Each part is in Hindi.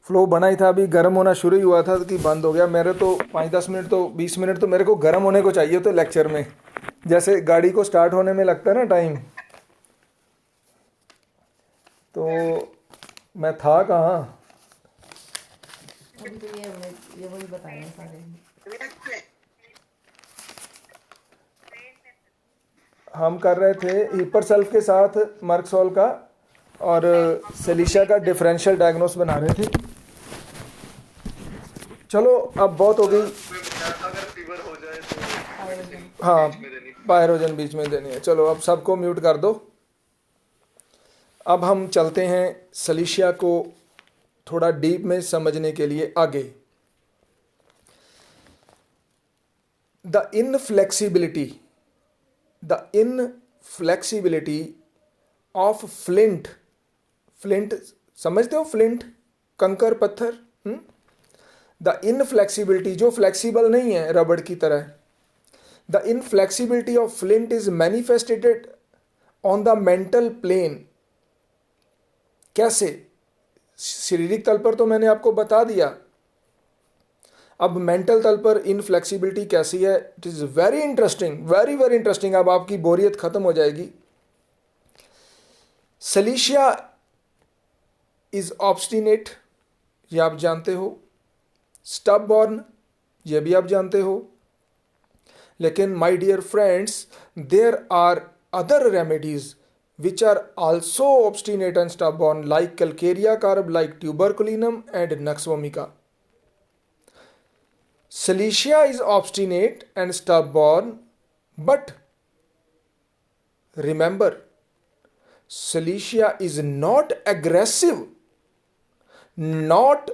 फ्लो बना ही था, अभी गर्म होना शुरू ही हुआ था कि बंद हो गया। मेरे तो 5-10 मिनट तो 20 मिनट तो मेरे को गर्म होने को चाहिए तो लेक्चर में, जैसे गाड़ी को स्टार्ट होने में लगता है ना टाइम, तो मैं था कहाँ। अभी तो ये वही बताए हैं सारे। हम कर रहे थे हीपर सेल्फ के साथ मर्कसॉल का और सेलिशा का डिफरेंशियल डायग्नोस बना रहे थे। चलो अब बहुत हो गई। अगर फीवर हो जाए तो पायरोजन। हाँ, बीच में देनी। पायरोजन बीच में देनी है। चलो अब सबको म्यूट कर दो। अब हम चलते हैं सलीशिया को थोड़ा डीप में समझने के लिए आगे। The inflexibility of flint. Flint समझते हो? फ्लिंट, कंकर, पत्थर। द इनफ्लेक्सिबिलिटी, जो फ्लेक्सिबल नहीं है रबड़ की तरह, the inflexibility of flint is manifested on the mental plane. कैसे? शारीरिक तल पर तो मैंने आपको बता दिया, अब मेंटल तल पर इनफ्लेक्सिबिलिटी कैसी है? It is very interesting, very very interesting. अब आपकी बोरियत खत्म हो जाएगी। सलीशिया इज ऑब्स्टिनेट, ये आप जानते हो। स्टबबॉर्न, ये भी आप जानते हो। लेकिन my dear friends, there are other remedies which are also obstinate and stubborn, like calcarea carb, like tuberculinum and nux vomica. Cilicia is obstinate and stubborn, but remember, Cilicia is not aggressive, not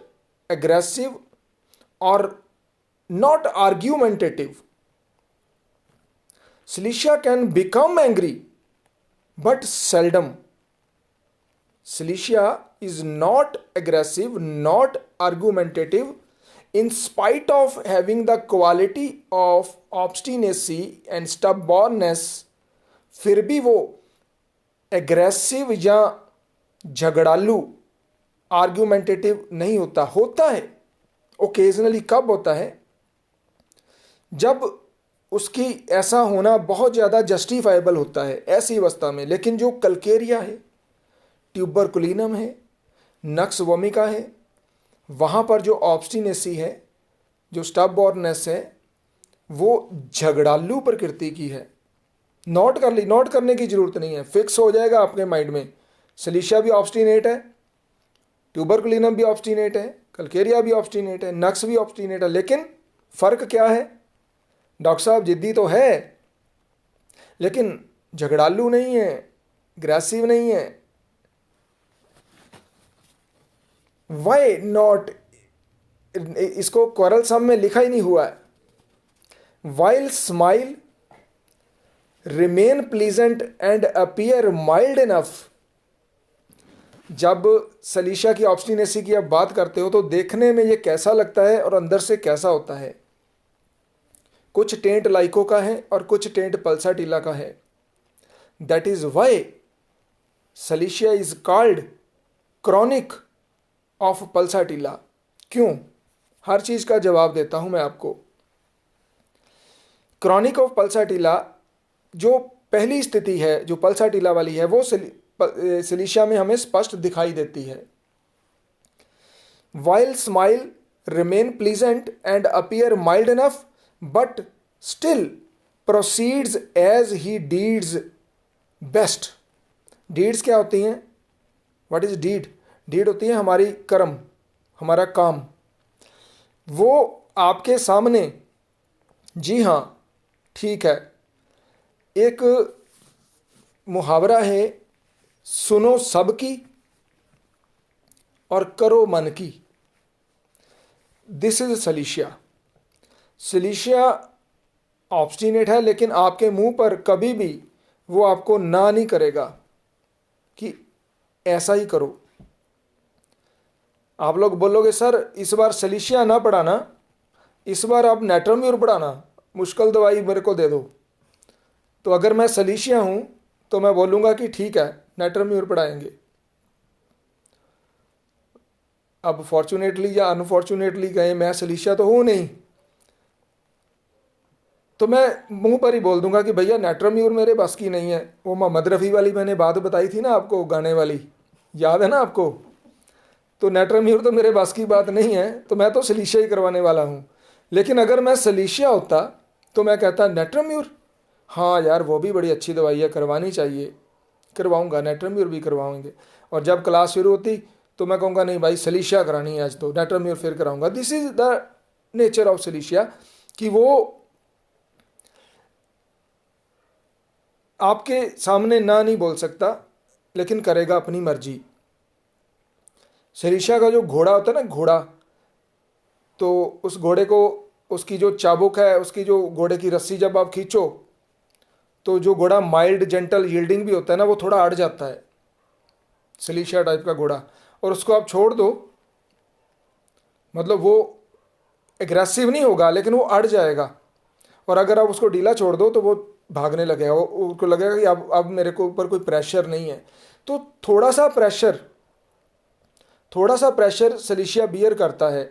aggressive or not argumentative. Cilicia can become angry, but seldom. Cilicia is not aggressive, not argumentative, in spite of having the quality of obstinacy and stubbornness. फिर भी वो एग्रेसिव या झगड़ालू, आर्ग्यूमेंटेटिव नहीं होता। होता है ओकेजनली। कब होता है? जब उसकी ऐसा होना बहुत ज़्यादा जस्टिफाइबल होता है, ऐसी अवस्था में। लेकिन जो कल्केरिया है, ट्यूबरकुलिनम है, नक्स वोमिका है, वहाँ पर जो ऑब्स्टिनेसी है, जो स्टबबॉर्ननेस है, वो झगड़ालू प्रकृति की है। नोट कर ली, नोट करने की जरूरत नहीं है, फिक्स हो जाएगा आपके माइंड में। सलीशिया भी ऑब्स्टिनेट है, ट्यूबरकुलिनम भी ऑब्स्टिनेट है, कल्केरिया भी ऑब्स्टिनेट है, नक्स भी ऑब्स्टिनेट है। लेकिन फ़र्क क्या है? डॉक्टर साहब जिद्दी तो है, लेकिन झगड़ालू नहीं है, ग्रेसिव नहीं है। Why not? इसको क्वारल सम में लिखा ही नहीं हुआ है। While smile remain pleasant and appear mild enough. जब सलीशा की ऑब्स्टिनेसी की आप बात करते हो तो देखने में ये कैसा लगता है और अंदर से कैसा होता है? कुछ टेंट लाइको का है और कुछ टेंट पल्साटिला का है। That is why silicea is called chronic of pulsatilla. क्यों? हर चीज का जवाब देता हूं मैं आपको। क्रॉनिक ऑफ पल्साटिला, जो पहली स्थिति है जो पल्साटिला वाली है, वो सलीशिया में हमें स्पष्ट दिखाई देती है। While smile remain pleasant and appear mild enough, but still proceeds as he deeds best. Deeds क्या होती हैं? What is deed? Deed होती है हमारी कर्म, हमारा काम। वो आपके सामने, जी हाँ ठीक है, एक मुहावरा है, सुनो सबकी और करो मन की। This is silicea. Silicea obstinate है, लेकिन आपके मुंह पर कभी भी वो आपको ना नहीं करेगा कि ऐसा ही करो। आप लोग बोलोगे सर इस बार सलीशिया ना पढ़ाना, इस बार आप नेट्रोम्यूर पढ़ाना, मुश्किल दवाई मेरे को दे दो। तो अगर मैं सलीशिया हूँ तो मैं बोलूँगा कि ठीक है नेट्रोम्यूर पढ़ाएंगे। अब फॉर्चुनेटली या अनफॉर्चुनेटली कहें, मैं सलीशिया तो हूँ नहीं, तो मैं मुंह पर ही बोल दूंगा कि भैया नेट्रम्यूर मेरे बस की नहीं है। वो मोहम्मद रफ़ी वाली मैंने बात बताई थी ना आपको, गाने वाली, याद है ना आपको? तो नेट्रम्यूर तो मेरे बस की बात नहीं है, तो मैं तो सलीशिया ही करवाने वाला हूँ। लेकिन अगर मैं सलीशिया होता तो मैं कहता नेट्रम्यूर, हाँ यार वो भी बड़ी अच्छी दवाई है, करवानी चाहिए, करवाऊँगा, नेट्रम्यूर भी करवाएंगे। और जब क्लास शुरू होती तो मैं कहूँगा नहीं भाई सलीशिया करानी है आज, तो नेट्रम्यूर फिर कराऊँगा। This is the nature of silicea, कि वो आपके सामने ना नहीं बोल सकता, लेकिन करेगा अपनी मर्जी। सलीशिया का जो घोड़ा होता है ना, घोड़ा, तो उस घोड़े को, उसकी जो चाबुक है, उसकी जो घोड़े की रस्सी जब आप खींचो तो जो घोड़ा माइल्ड जेंटल यील्डिंग भी होता है ना, वो थोड़ा अड़ जाता है, सलीशिया टाइप का घोड़ा। और उसको आप छोड़ दो, मतलब वो एग्रेसिव नहीं होगा लेकिन वो अड़ जाएगा। और अगर आप उसको ढीला छोड़ दो तो वो भागने लगेगा, वो उसको लगेगा कि अब मेरे को ऊपर कोई प्रेशर नहीं है। तो थोड़ा सा प्रेशर सलीशिया बियर करता है।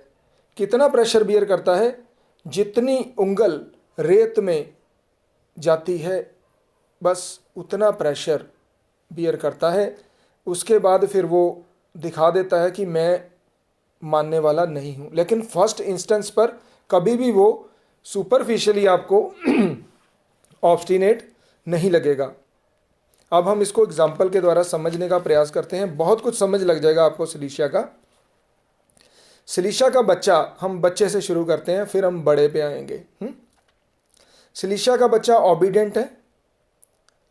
कितना प्रेशर बियर करता है? जितनी उंगल रेत में जाती है बस उतना प्रेशर बियर करता है। उसके बाद फिर वो दिखा देता है कि मैं मानने वाला नहीं हूँ। लेकिन फर्स्ट इंस्टेंस पर कभी भी वो सुपरफिशियली आपको ऑब्स्टिनेट नहीं लगेगा। अब हम इसको एग्जाम्पल के द्वारा समझने का प्रयास करते हैं, बहुत कुछ समझ लग जाएगा आपको सलीशिया का। सलीशिया का बच्चा, हम बच्चे से शुरू करते हैं फिर हम बड़े पे आएंगे। सलीशिया का बच्चा ओबीडियंट है।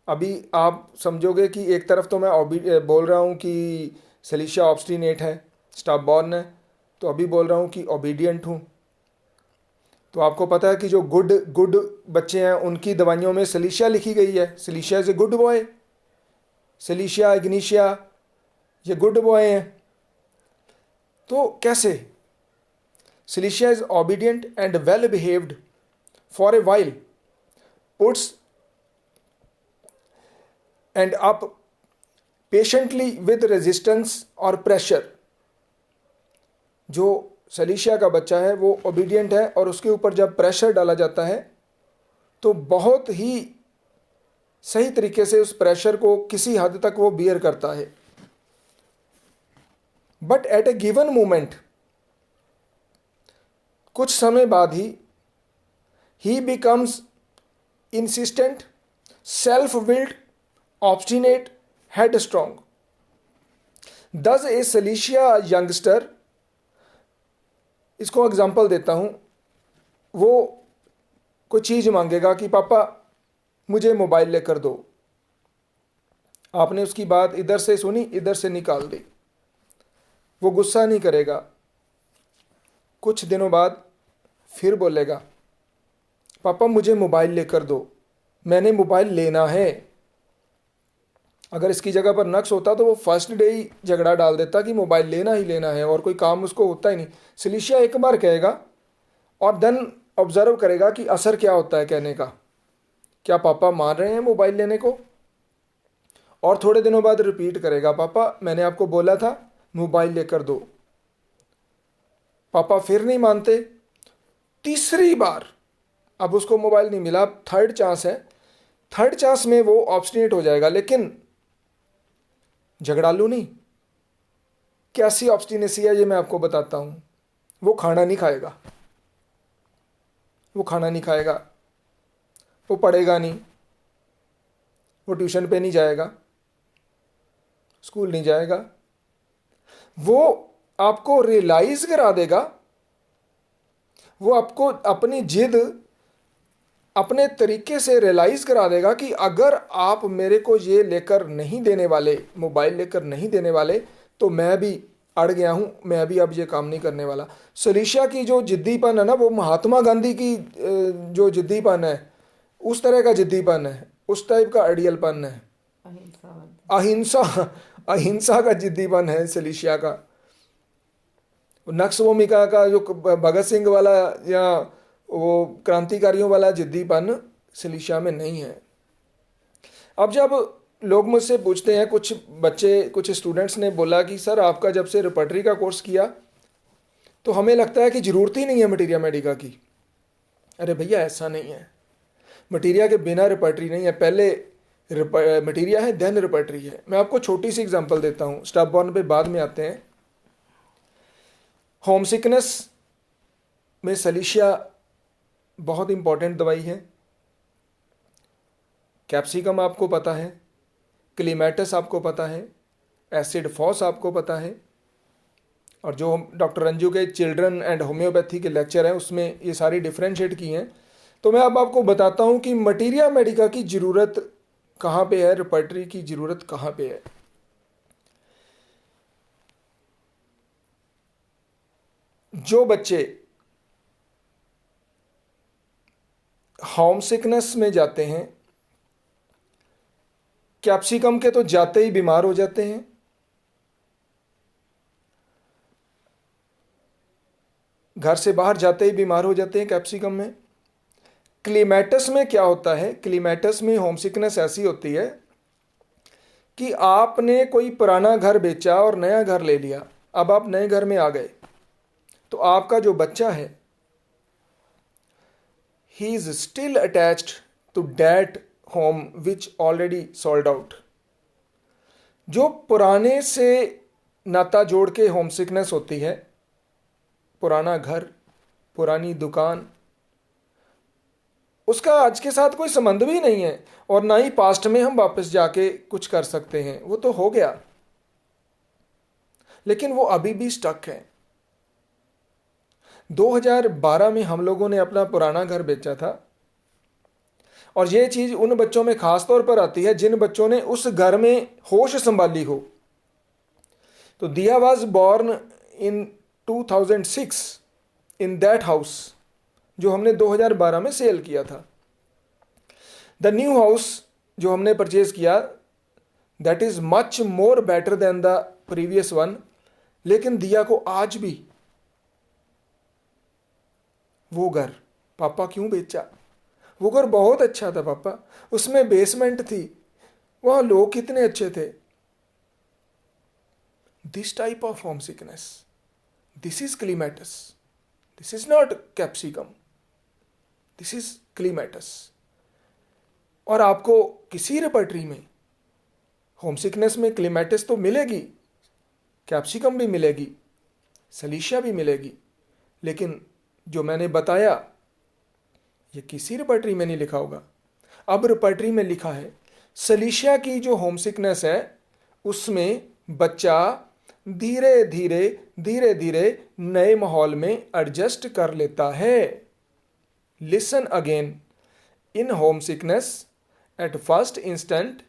अभी आप समझोगे कि एक तरफ तो मैं बोल रहा हूँ कि सलीशिया ऑब्स्टिनेट है, स्टबबॉर्न है, तो अभी बोल रहा हूँ कि ओबीडियंट हूँ। तो आपको पता है कि जो गुड बच्चे हैं उनकी दवाइयों में सलीशिया लिखी गई है। Silicea is a good boy, silicea ignatia, ये गुड बॉय हैं। तो कैसे? Silicea is obedient and well behaved for a while, puts and up patiently with resistance और प्रेशर। जो सलीशिया का बच्चा है वो ओबीडियंट है और उसके ऊपर जब प्रेशर डाला जाता है तो बहुत ही सही तरीके से उस प्रेशर को किसी हद तक वो बियर करता है। But at a given moment, कुछ समय बाद ही becomes insistent, self willed, obstinate, headstrong. Thus a सलीशिया youngster, इसको एग्जांपल देता हूँ, वो कोई चीज़ मांगेगा कि पापा मुझे मोबाइल लेकर दो। आपने उसकी बात इधर से सुनी, इधर से निकाल दी। वो गुस्सा नहीं करेगा, कुछ दिनों बाद फिर बोलेगा पापा मुझे मोबाइल लेकर दो, मैंने मोबाइल लेना है। अगर इसकी जगह पर नक्स होता तो वो फर्स्ट डे ही झगड़ा डाल देता कि मोबाइल लेना ही लेना है और कोई काम उसको होता ही नहीं। सलीशिया एक बार कहेगा और देन ऑब्जर्व करेगा कि असर क्या होता है कहने का, क्या पापा मान रहे हैं मोबाइल लेने को। और थोड़े दिनों बाद रिपीट करेगा पापा मैंने आपको बोला था मोबाइल लेकर दो। पापा फिर नहीं मानते। तीसरी बार अब उसको मोबाइल नहीं मिला, थर्ड चांस है, थर्ड चांस में वो ऑब्स्टिनेट हो जाएगा, लेकिन झगड़ालू नहीं। कैसी ऑब्स्टिनेसी है ये मैं आपको बताता हूँ। वो खाना नहीं खाएगा, वो खाना नहीं खाएगा, वो पढ़ेगा नहीं, वो ट्यूशन पे नहीं जाएगा, स्कूल नहीं जाएगा। वो आपको रियलाइज करा देगा, वो आपको अपनी जिद अपने तरीके से रियलाइज करा देगा कि अगर आप मेरे को ये लेकर नहीं देने वाले, मोबाइल लेकर नहीं देने वाले, तो मैं भी अड़ गया हूँ, मैं भी अब ये काम नहीं करने वाला। सलीशिया की जो जिद्दीपन है ना, वो महात्मा गांधी की जो जिद्दीपन है उस तरह का जिद्दीपन है, उस टाइप का आइडियलपन है। अहिंसा अहिंसा का जिद्दीपन है सलीशिया का। नक्स भूमिका का जो भगत सिंह वाला या वो क्रांतिकारियों वाला जिद्दीपन सलीशिया में नहीं है। अब जब लोग मुझसे पूछते हैं, कुछ बच्चे, कुछ स्टूडेंट्स ने बोला कि सर आपका जब से रिपर्टरी का कोर्स किया तो हमें लगता है कि ज़रूरत ही नहीं है मटीरिया मेडिका की। अरे भैया ऐसा नहीं है, मटीरिया के बिना रिपर्टरी नहीं है, पहले मटीरिया है देन रिपर्टरी है। मैं आपको छोटी सी एग्जांपल देता हूँ, स्टॉप बॉर्न पे बाद में आते हैं। होम सिकनेस में सलीशिया बहुत इंपॉर्टेंट दवाई है। कैप्सिकम आपको पता है, क्लीमेटस आपको पता है, एसिड फॉस आपको पता है, और जो डॉक्टर रंजू के चिल्ड्रन एंड होम्योपैथी के लेक्चर हैं उसमें ये सारी डिफ्रेंशिएट की हैं। तो मैं अब आपको बताता हूँ कि मटीरिया मेडिका की ज़रूरत कहाँ पे है, रिपर्टरी की ज़रूरत कहाँ पे है। जो बच्चे होम सिकनेस में जाते हैं, कैप्सिकम के तो जाते ही बीमार हो जाते हैं। घर से बाहर जाते ही बीमार हो जाते हैं कैप्सिकम में। क्लीमेटस में क्या होता है, क्लीमेटस में होम सिकनेस ऐसी होती है कि आपने कोई पुराना घर बेचा और नया घर ले लिया, अब आप नए घर में आ गए, तो आपका जो बच्चा है he is still attached to that home which already sold out. जो पुराने से नाता जोड़ के होम सिकनेस होती है, पुराना घर, पुरानी दुकान, उसका आज के साथ कोई संबंध भी नहीं है, और ना ही पास्ट में हम वापस जाके कुछ कर सकते हैं, वो तो हो गया, लेकिन वो अभी भी स्टक है। 2012 में हम लोगों ने अपना पुराना घर बेचा था, और ये चीज़ उन बच्चों में खास तौर पर आती है जिन बच्चों ने उस घर में होश संभाली हो। तो दिया was born in 2006 in that house, जो हमने 2012 में सेल किया था। द न्यू हाउस जो हमने परचेज किया that is much more better than the previous one, लेकिन दिया को आज भी वो घर, पापा क्यों बेचा, वो घर बहुत अच्छा था पापा, उसमें बेसमेंट थी, वहां लोग कितने अच्छे थे। This type of home sickness, this is clematis, this is not capsicum, this is clematis. और आपको किसी रेपर्टरी में होम सिकनेस में क्लीमेटस तो मिलेगी, कैप्सिकम भी मिलेगी, सलीशिया भी मिलेगी, लेकिन जो मैंने बताया ये किसी रेपर्टरी में नहीं लिखा होगा। अब रेपर्टरी में लिखा है सलीशिया की जो होम सिकनेस है उसमें बच्चा धीरे धीरे धीरे धीरे नए माहौल में एडजस्ट कर लेता है। Listen again, in home sickness at first instant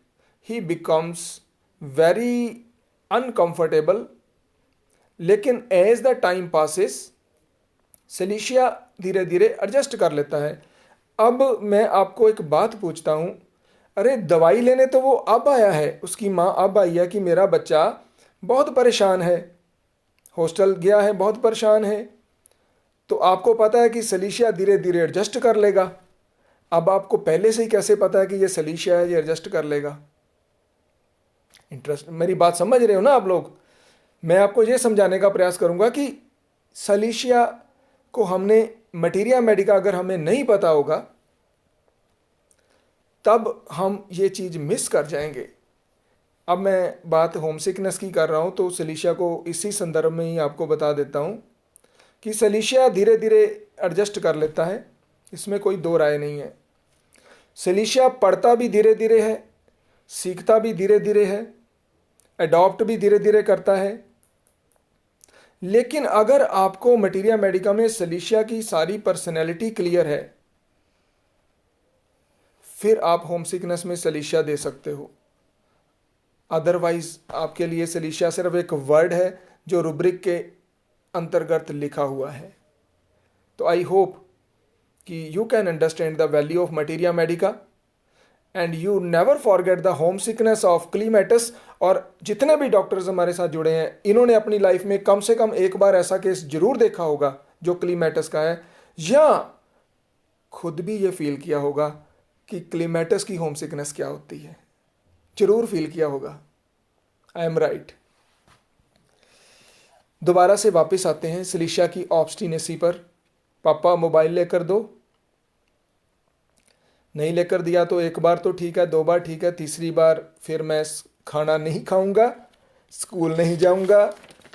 he becomes very uncomfortable, लेकिन एज द टाइम पासिस सलीशिया धीरे धीरे एडजस्ट कर लेता है। अब मैं आपको एक बात पूछता हूँ, अरे दवाई लेने तो वो अब आया है, उसकी माँ अब आई है कि मेरा बच्चा बहुत परेशान है, हॉस्टल गया है, बहुत परेशान है, तो आपको पता है कि सलीशिया धीरे धीरे एडजस्ट कर लेगा। अब आपको पहले से ही कैसे पता है कि ये सलीशिया है, ये एडजस्ट कर लेगा? इंटरेस्ट, मेरी बात समझ रहे हो ना आप लोग? मैं आपको ये समझाने का प्रयास करूंगा कि सलीशिया को हमने मटीरिया मेडिका अगर हमें नहीं पता होगा तब हम ये चीज़ मिस कर जाएंगे। अब मैं बात होम सिकनेस की कर रहा हूँ तो सलीशिया को इसी संदर्भ में ही आपको बता देता हूँ कि सलीशिया धीरे धीरे एडजस्ट कर लेता है, इसमें कोई दो राय नहीं है। सलीशिया पढ़ता भी धीरे धीरे है, सीखता भी धीरे धीरे है, अडॉप्ट भी धीरे धीरे करता है। लेकिन अगर आपको मटीरिया मेडिका में सलीशिया की सारी पर्सनैलिटी क्लियर है, फिर आप होम सिकनेस में सलीशिया दे सकते हो। अदरवाइज आपके लिए सलीशिया सिर्फ एक वर्ड है जो रुब्रिक के अंतर्गत लिखा हुआ है। तो आई होप कि you can understand the value of materia medica and you never forget the home sickness of clematis. और जितने भी डॉक्टर्स हमारे साथ जुड़े हैं, इन्होंने अपनी लाइफ में कम से कम एक बार ऐसा केस जरूर देखा होगा जो क्लीमेटस का है, या खुद भी ये फील किया होगा कि क्लीमेटस की होम सिकनेस क्या होती है, जरूर फील किया होगा। I am right. दोबारा से वापस आते हैं सलीशा की ऑब्स्टिनेसी पर। पापा मोबाइल लेकर दो। नहीं लेकर दिया तो एक बार तो ठीक है, दो बार ठीक है, तीसरी बार फिर मैं खाना नहीं खाऊंगा, स्कूल नहीं जाऊंगा,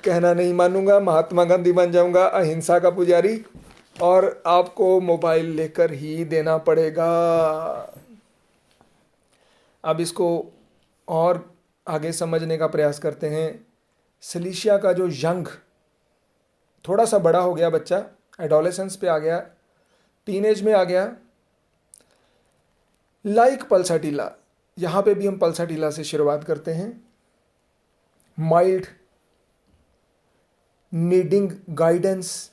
कहना नहीं मानूंगा, महात्मा गांधी बन जाऊंगा, अहिंसा का पुजारी, और आपको मोबाइल लेकर ही देना पड़ेगा। अब इसको और आगे समझने का प्रयास करते हैं। सलीशिया का जो यंग, थोड़ा सा बड़ा हो गया बच्चा, एडोलेसेंस पे आ गया, टीनेज में आ गया, लाइक पल्साटिला, यहाँ पे भी हम पल्साटिला से शुरुआत करते हैं। Mild, needing guidance,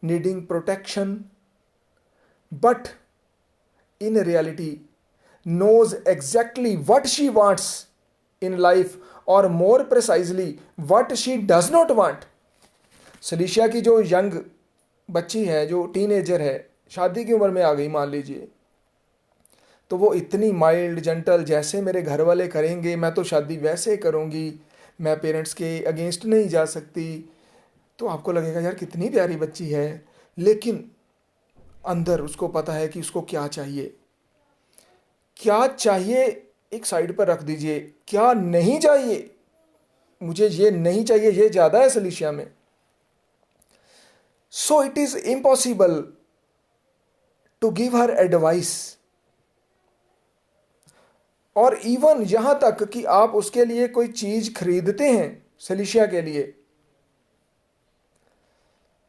needing protection, but in reality knows exactly what she wants in life, or more precisely what she does not want. सलीशिया की जो यंग बच्ची है, जो टीनेजर है, शादी की उम्र में आ गई मान लीजिए, तो वो इतनी माइल्ड जेंटल, जैसे मेरे घर वाले करेंगे मैं तो शादी वैसे करूँगी, मैं पेरेंट्स के अगेंस्ट नहीं जा सकती। तो आपको लगेगा यार कितनी प्यारी बच्ची है, लेकिन अंदर उसको पता है कि उसको क्या चाहिए। क्या चाहिए एक साइड पर रख दीजिए, क्या नहीं चाहिए, मुझे ये नहीं चाहिए, ये ज़्यादा है सलीशिया में। So it is impossible to give her advice, और इवन यहां तक कि आप उसके लिए कोई चीज़ खरीदते हैं सलीशिया के लिए,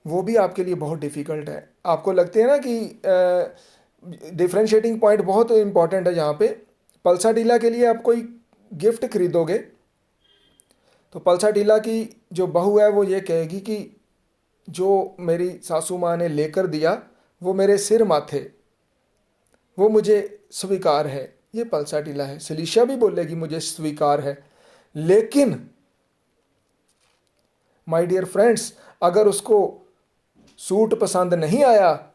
वो भी आपके लिए बहुत डिफ़िकल्ट है। आपको लगते हैं ना कि डिफ्रेंशिएटिंग पॉइंट बहुत इंपॉर्टेंट है यहाँ पे। पल्साटिला के लिए आप कोई गिफ्ट खरीदोगे तो पल्साटिला की जो बहू है वो ये कहेगी कि जो मेरी सासू माँ ने लेकर दिया वो मेरे सिर माथे, वो मुझे स्वीकार है। ये पल्साटिला है। सलीशिया भी बोलेगी मुझे स्वीकार है, लेकिन माय डियर फ्रेंड्स, अगर उसको सूट पसंद नहीं आया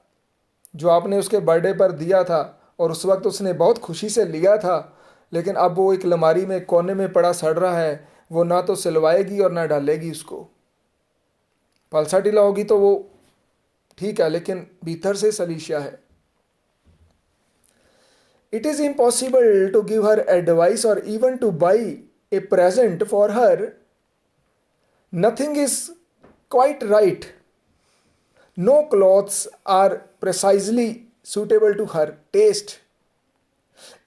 जो आपने उसके बर्थडे पर दिया था, और उस वक्त उसने बहुत खुशी से लिया था, लेकिन अब वो एक अलमारी में कोने में पड़ा सड़ रहा है, वो ना तो सिलवाएगी और ना डालेगी उसको। पल्साटिला होगी तो वो ठीक है, लेकिन भीतर से सलीशिया है। It is impossible to give her advice और even to buy a present for her. Nothing is quite right. No clothes are precisely suitable to her taste.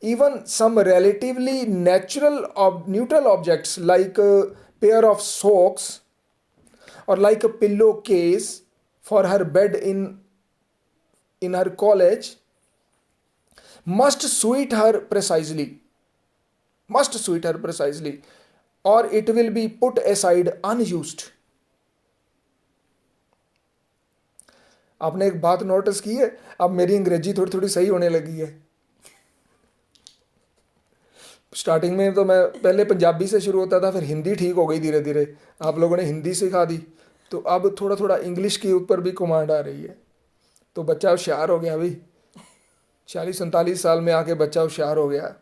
Even some relatively neutral objects like a pair of socks or like a pillowcase for her bed in her college must suit her precisely. Or it will be put aside unused. आपने एक बात नोटिस की है, अब मेरी अंग्रेजी थोड़ी थोड़ी सही होने लगी है। स्टार्टिंग में तो मैं पहले पंजाबी से शुरू होता था, फिर हिंदी ठीक हो गई धीरे धीरे, आप लोगों ने हिंदी सिखा दी, तो अब थोड़ा थोड़ा इंग्लिश के ऊपर भी कमांड आ रही है। तो बच्चा होशियार हो गया भाई, 40-47 साल में आके बच्चा होशियार हो गया।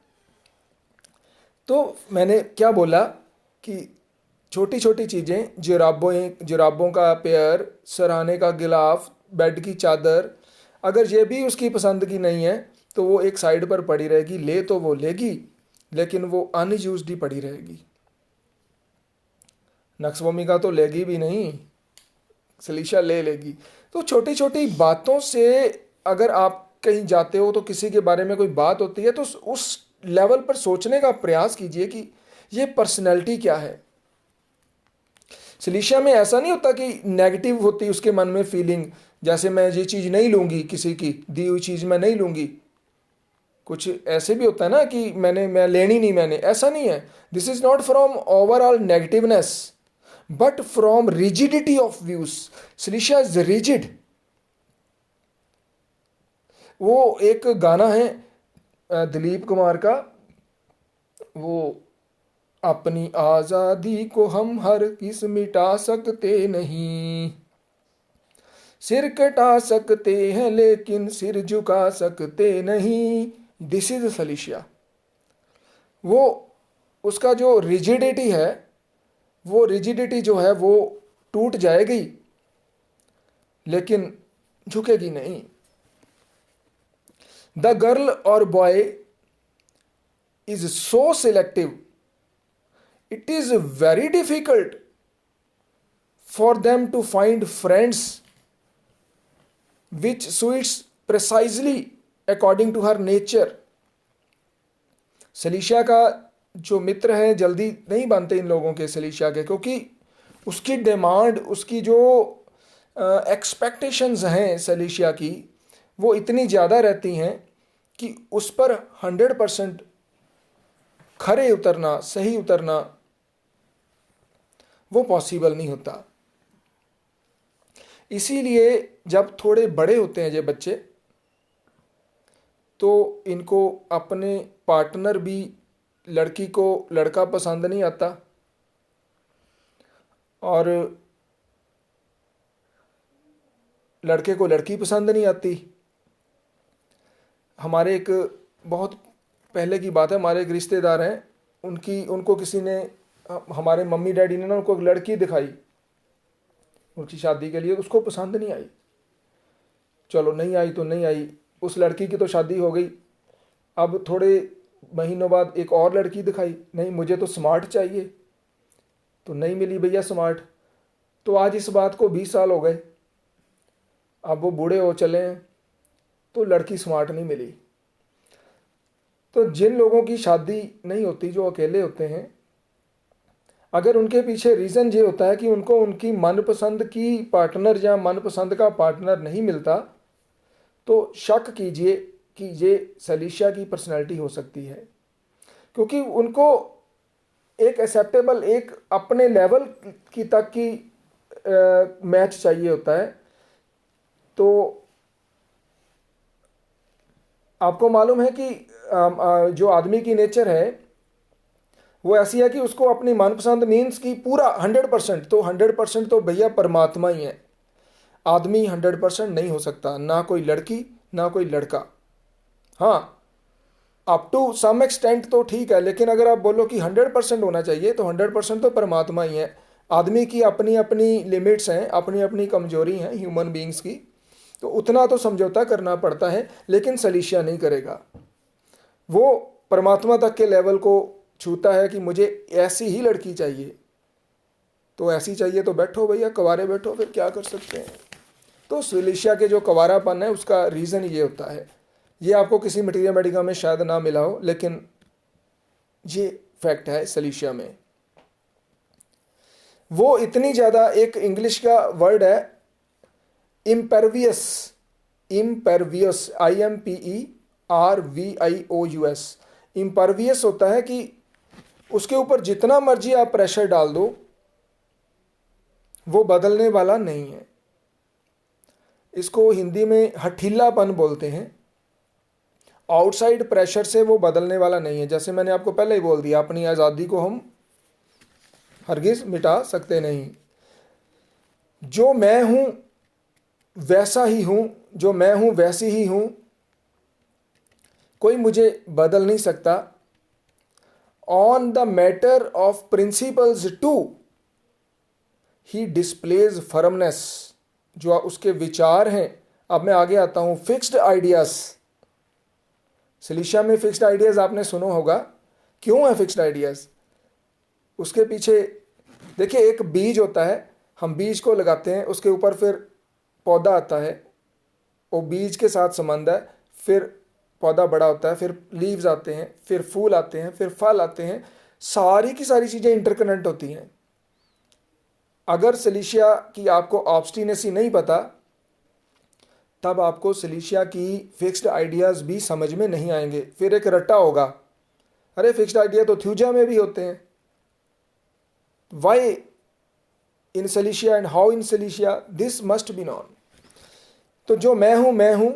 तो मैंने क्या बोला कि छोटी छोटी चीज़ें, जुराबों का पेयर, सराहने का गिलाफ, बेड की चादर, अगर ये भी उसकी पसंद की नहीं है तो वो एक साइड पर पड़ी रहेगी। ले तो वो लेगी, लेकिन वो अनयूज्ड ही पड़ी रहेगी। नक्सवमी का तो लेगी भी नहीं, सलीशा ले लेगी। तो छोटी छोटी बातों से अगर आप कहीं जाते हो तो किसी के बारे में कोई बात होती है तो उस लेवल पर सोचने का प्रयास कीजिए कि ये पर्सनैलिटी क्या है। सलीशा में ऐसा नहीं होता कि नेगेटिव होती उसके मन में फीलिंग, जैसे मैं ये चीज़ नहीं लूँगी, किसी की दी हुई चीज़ मैं नहीं लूँगी। कुछ ऐसे भी होता है ना कि मैं लेनी नहीं, मैंने, ऐसा नहीं है। This is not from overall negativeness but from rigidity of views. Salisha is rigid. वो एक गाना है दिलीप कुमार का, वो अपनी आज़ादी को हम हर किस मिटा सकते नहीं, सिर कटा सकते हैं लेकिन सिर झुका सकते नहीं। This is silicea. वो उसका जो रिजिडिटी है वो रिजिडिटी जो है वो टूट जाएगी, लेकिन झुकेगी नहीं। द गर्ल और boy is so selective, it is very difficult for them to find friends which suits precisely according to her nature। Silicea का जो मित्र हैं जल्दी नहीं बनते इन लोगों के, सलीशा के, क्योंकि उसकी डिमांड, उसकी जो एक्सपेक्टेशंस हैं सलीशा की, वो इतनी ज़्यादा रहती हैं कि उस पर 100% खरे उतरना, सही उतरना वो पॉसिबल नहीं होता। इसीलिए जब थोड़े बड़े होते हैं ये बच्चे, तो इनको अपने पार्टनर भी, लड़की को लड़का पसंद नहीं आता और लड़के को लड़की पसंद नहीं आती। हमारे एक बहुत पहले की बात है, हमारे एक रिश्तेदार हैं, उनको किसी ने, हमारे मम्मी डैडी ने ना उनको एक लड़की दिखाई उनकी शादी के लिए, उसको पसंद नहीं आई। चलो नहीं आई तो नहीं आई, उस लड़की की तो शादी हो गई। अब थोड़े महीनों बाद एक और लड़की दिखाई, नहीं मुझे तो स्मार्ट चाहिए, तो नहीं मिली भैया स्मार्ट। तो आज इस बात को 20 साल हो गए, अब वो बूढ़े हो चले हैं, तो लड़की स्मार्ट नहीं मिली। तो जिन लोगों की शादी नहीं होती, जो अकेले होते हैं, अगर उनके पीछे रीज़न ये होता है कि उनको उनकी मनपसंद की पार्टनर या मनपसंद का पार्टनर नहीं मिलता, तो शक कीजिए कि ये सलीशा की पर्सनैलिटी हो सकती है, क्योंकि उनको एक एक्सेप्टेबल, एक अपने लेवल की तक की मैच चाहिए होता है। तो आपको मालूम है कि जो आदमी की नेचर है वो ऐसी है कि उसको अपनी मनपसंद मीन्स की पूरा 100%, तो 100% तो भैया परमात्मा ही है। आदमी 100% नहीं हो सकता, ना कोई लड़की ना कोई लड़का। हाँ, अप टू सम एक्सटेंट तो ठीक है, लेकिन अगर आप बोलो कि 100% होना चाहिए, तो 100% तो परमात्मा ही है। आदमी की अपनी अपनी लिमिट्स हैं, अपनी अपनी कमजोरी हैं ह्यूमन बींग्स की, तो उतना तो समझौता करना पड़ता है, लेकिन सलीशा नहीं करेगा। वो परमात्मा तक के लेवल को छूता है कि मुझे ऐसी ही लड़की चाहिए। तो ऐसी चाहिए तो बैठो भैया, कवारे बैठो, फिर क्या कर सकते हैं। तो सलीशा के जो कवारापन है उसका रीज़न ये होता है। ये आपको किसी मटीरियल मेडिका में शायद ना मिला हो, लेकिन ये फैक्ट है सलीशा में। वो इतनी ज़्यादा, एक इंग्लिश का वर्ड है इम्पेरवियस, इम्पेरवियस, IMPERVIOUS। इम्परवियस होता है कि उसके ऊपर जितना मर्जी आप प्रेशर डाल दो, वो बदलने वाला नहीं है। इसको हिंदी में हठीलापन बोलते हैं। आउटसाइड प्रेशर से वो बदलने वाला नहीं है। जैसे मैंने आपको पहले ही बोल दिया, अपनी आज़ादी को हम हरगिज़ मिटा सकते नहीं। जो मैं हूँ वैसा ही हूँ, जो मैं हूँ वैसी ही हूँ, कोई मुझे बदल नहीं सकता। On the matter of principles too he displays firmness, जो उसके विचार हैं। अब मैं आगे आता हूँ। फिक्स्ड आइडियाज, सलीशा में फिक्स्ड आइडियाज आपने सुना होगा। क्यों है फिक्स्ड आइडियाज? उसके पीछे देखिए, एक बीज होता है, हम बीज को लगाते हैं, उसके ऊपर फिर पौधा आता है, वो बीज के साथ संबंध है, फिर पौधा बड़ा होता है, फिर लीव्स आते हैं, फिर फूल आते हैं, फिर फल आते हैं। सारी की सारी चीज़ें इंटरकनेक्ट होती हैं। अगर सलीशा की आपको ऑब्स्टिनेसी नहीं पता, तब आपको सलीशा की फिक्स्ड आइडियाज़ भी समझ में नहीं आएंगे। फिर एक रट्टा होगा, अरे फिक्स्ड आइडिया तो थ्यूजा में भी होते हैं, why in silicea and how in silicea, this must be known. तो जो मैं हूं,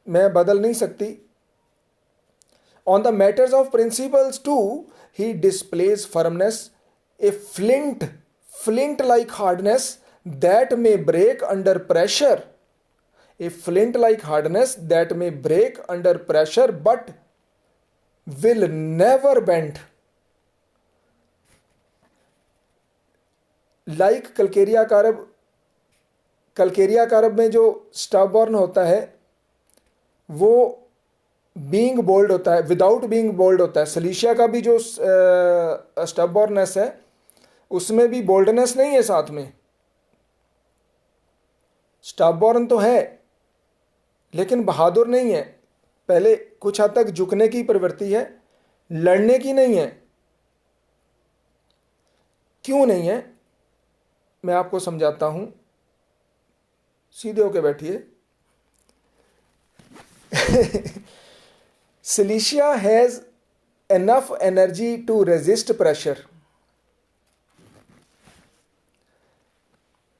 मैं बदल नहीं सकती। On the matters of principles too, he displays firmness, a flint-like hardness that may break under pressure, a flint-like hardness that may break under pressure, but will never bend. Like calcarea carb में जो स्टॉप बॉर्न होता है वो बीइंग बोल्ड होता है, विदाउट बीइंग बोल्ड होता है। सिलिशिया का भी जो स्टॉप बॉर्ननेस है उसमें भी बोल्डनेस नहीं है साथ में। स्टॉप बॉर्न तो है लेकिन बहादुर नहीं है, पहले कुछ हद तक झुकने की प्रवृत्ति है, लड़ने की नहीं है। क्यों नहीं है मैं आपको समझाता हूं, सीधे होके बैठिए। Silicea has enough energy to resist pressure.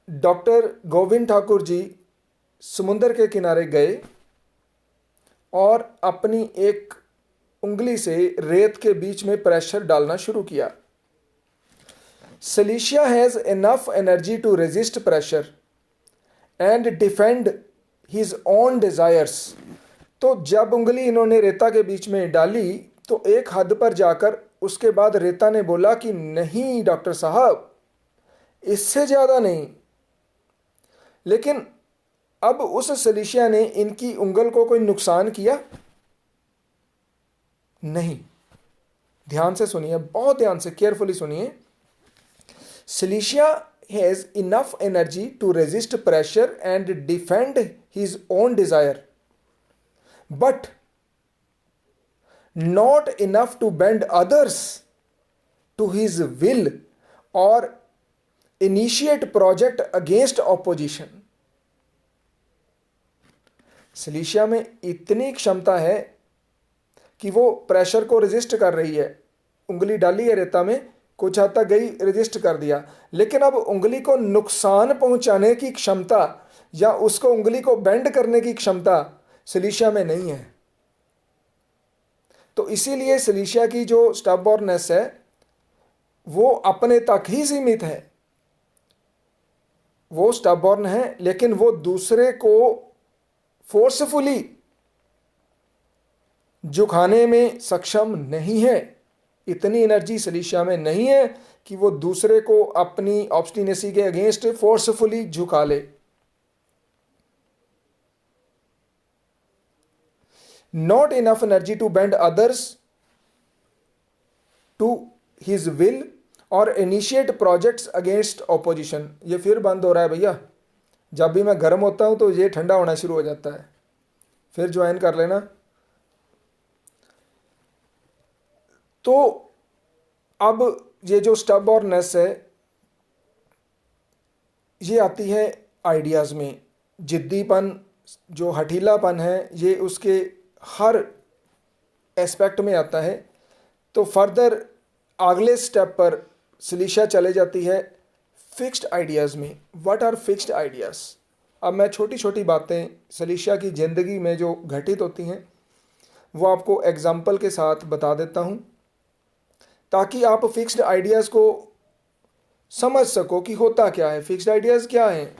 Doctor Govind Thakur ji समुंदर के किनारे गए और अपनी एक उंगली से रेत के बीच में प्रेशर डालना शुरू किया। Silicea has enough energy to resist pressure and defend his own desires. तो जब उंगली इन्होंने रेता के बीच में डाली तो एक हद पर जाकर उसके बाद रेता ने बोला कि नहीं डॉक्टर साहब, इससे ज़्यादा नहीं। लेकिन अब उस सिलिशिया ने इनकी उंगल को कोई नुकसान किया नहीं। ध्यान से सुनिए, बहुत ध्यान से, केयरफुली सुनिए। Silicea has enough energy to resist pressure and defend his own desire, but not enough to bend others to his will or initiate project against opposition। सिलिशिया में इतनी क्षमता है कि वो प्रेशर को रेजिस्ट कर रही है। उंगली डाली है रेता में, कुछ हद तक गई, रेजिस्ट कर दिया, लेकिन अब उंगली को नुकसान पहुंचाने की क्षमता या उसको उंगली को बेंड करने की क्षमता सिलिशिया में नहीं है। तो इसीलिए सिलिशिया की जो स्टबॉर्ननेस है वो अपने तक ही सीमित है। वो स्टबॉर्न है लेकिन वो दूसरे को फोर्सफुली झुकाने में सक्षम नहीं है। इतनी एनर्जी सिलिशिया में नहीं है कि वो दूसरे को अपनी ऑब्स्टिनेसी के अगेंस्ट फोर्सफुली झुका ले। Not enough energy to bend others to his will or initiate projects against opposition। ये फिर बंद हो रहा है भैया, जब भी मैं गर्म होता हूं तो ये ठंडा होना शुरू हो जाता है, फिर ज्वाइन कर लेना। तो अब ये जो स्टबॉर्ननेस है ये आती है आइडियाज़ में। जिद्दीपन, जो हठीलापन है, ये उसके हर एस्पेक्ट में आता है। तो फर्दर अगले स्टेप पर सिलिशिया चले जाती है फिक्स्ड आइडियाज़ में। What are fixed ideas? अब मैं छोटी छोटी बातें सिलिशिया की ज़िंदगी में जो घटित होती हैं वो आपको एग्जाम्पल के साथ बता देता हूँ ताकि आप फिक्स्ड आइडियाज़ को समझ सको कि होता क्या है, फिक्स्ड आइडियाज़ क्या हैं।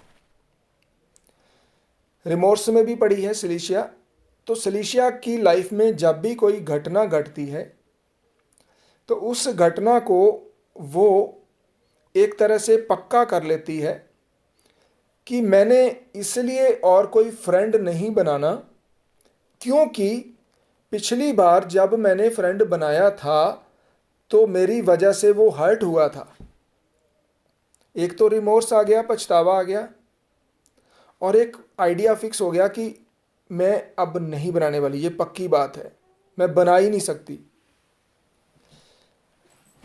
रिमोर्स में भी पढ़ी है सिलिशिया। तो सिलिशिया की लाइफ में जब भी कोई घटना घटती है तो उस घटना को वो एक तरह से पक्का कर लेती है कि मैंने इसलिए और कोई फ्रेंड नहीं बनाना क्योंकि पिछली बार जब मैंने फ्रेंड बनाया था तो मेरी वजह से वो हर्ट हुआ था। एक तो रिमोर्स आ गया, पछतावा आ गया, और एक आइडिया फिक्स हो गया कि मैं अब नहीं बनाने वाली, ये पक्की बात है, मैं बना ही नहीं सकती।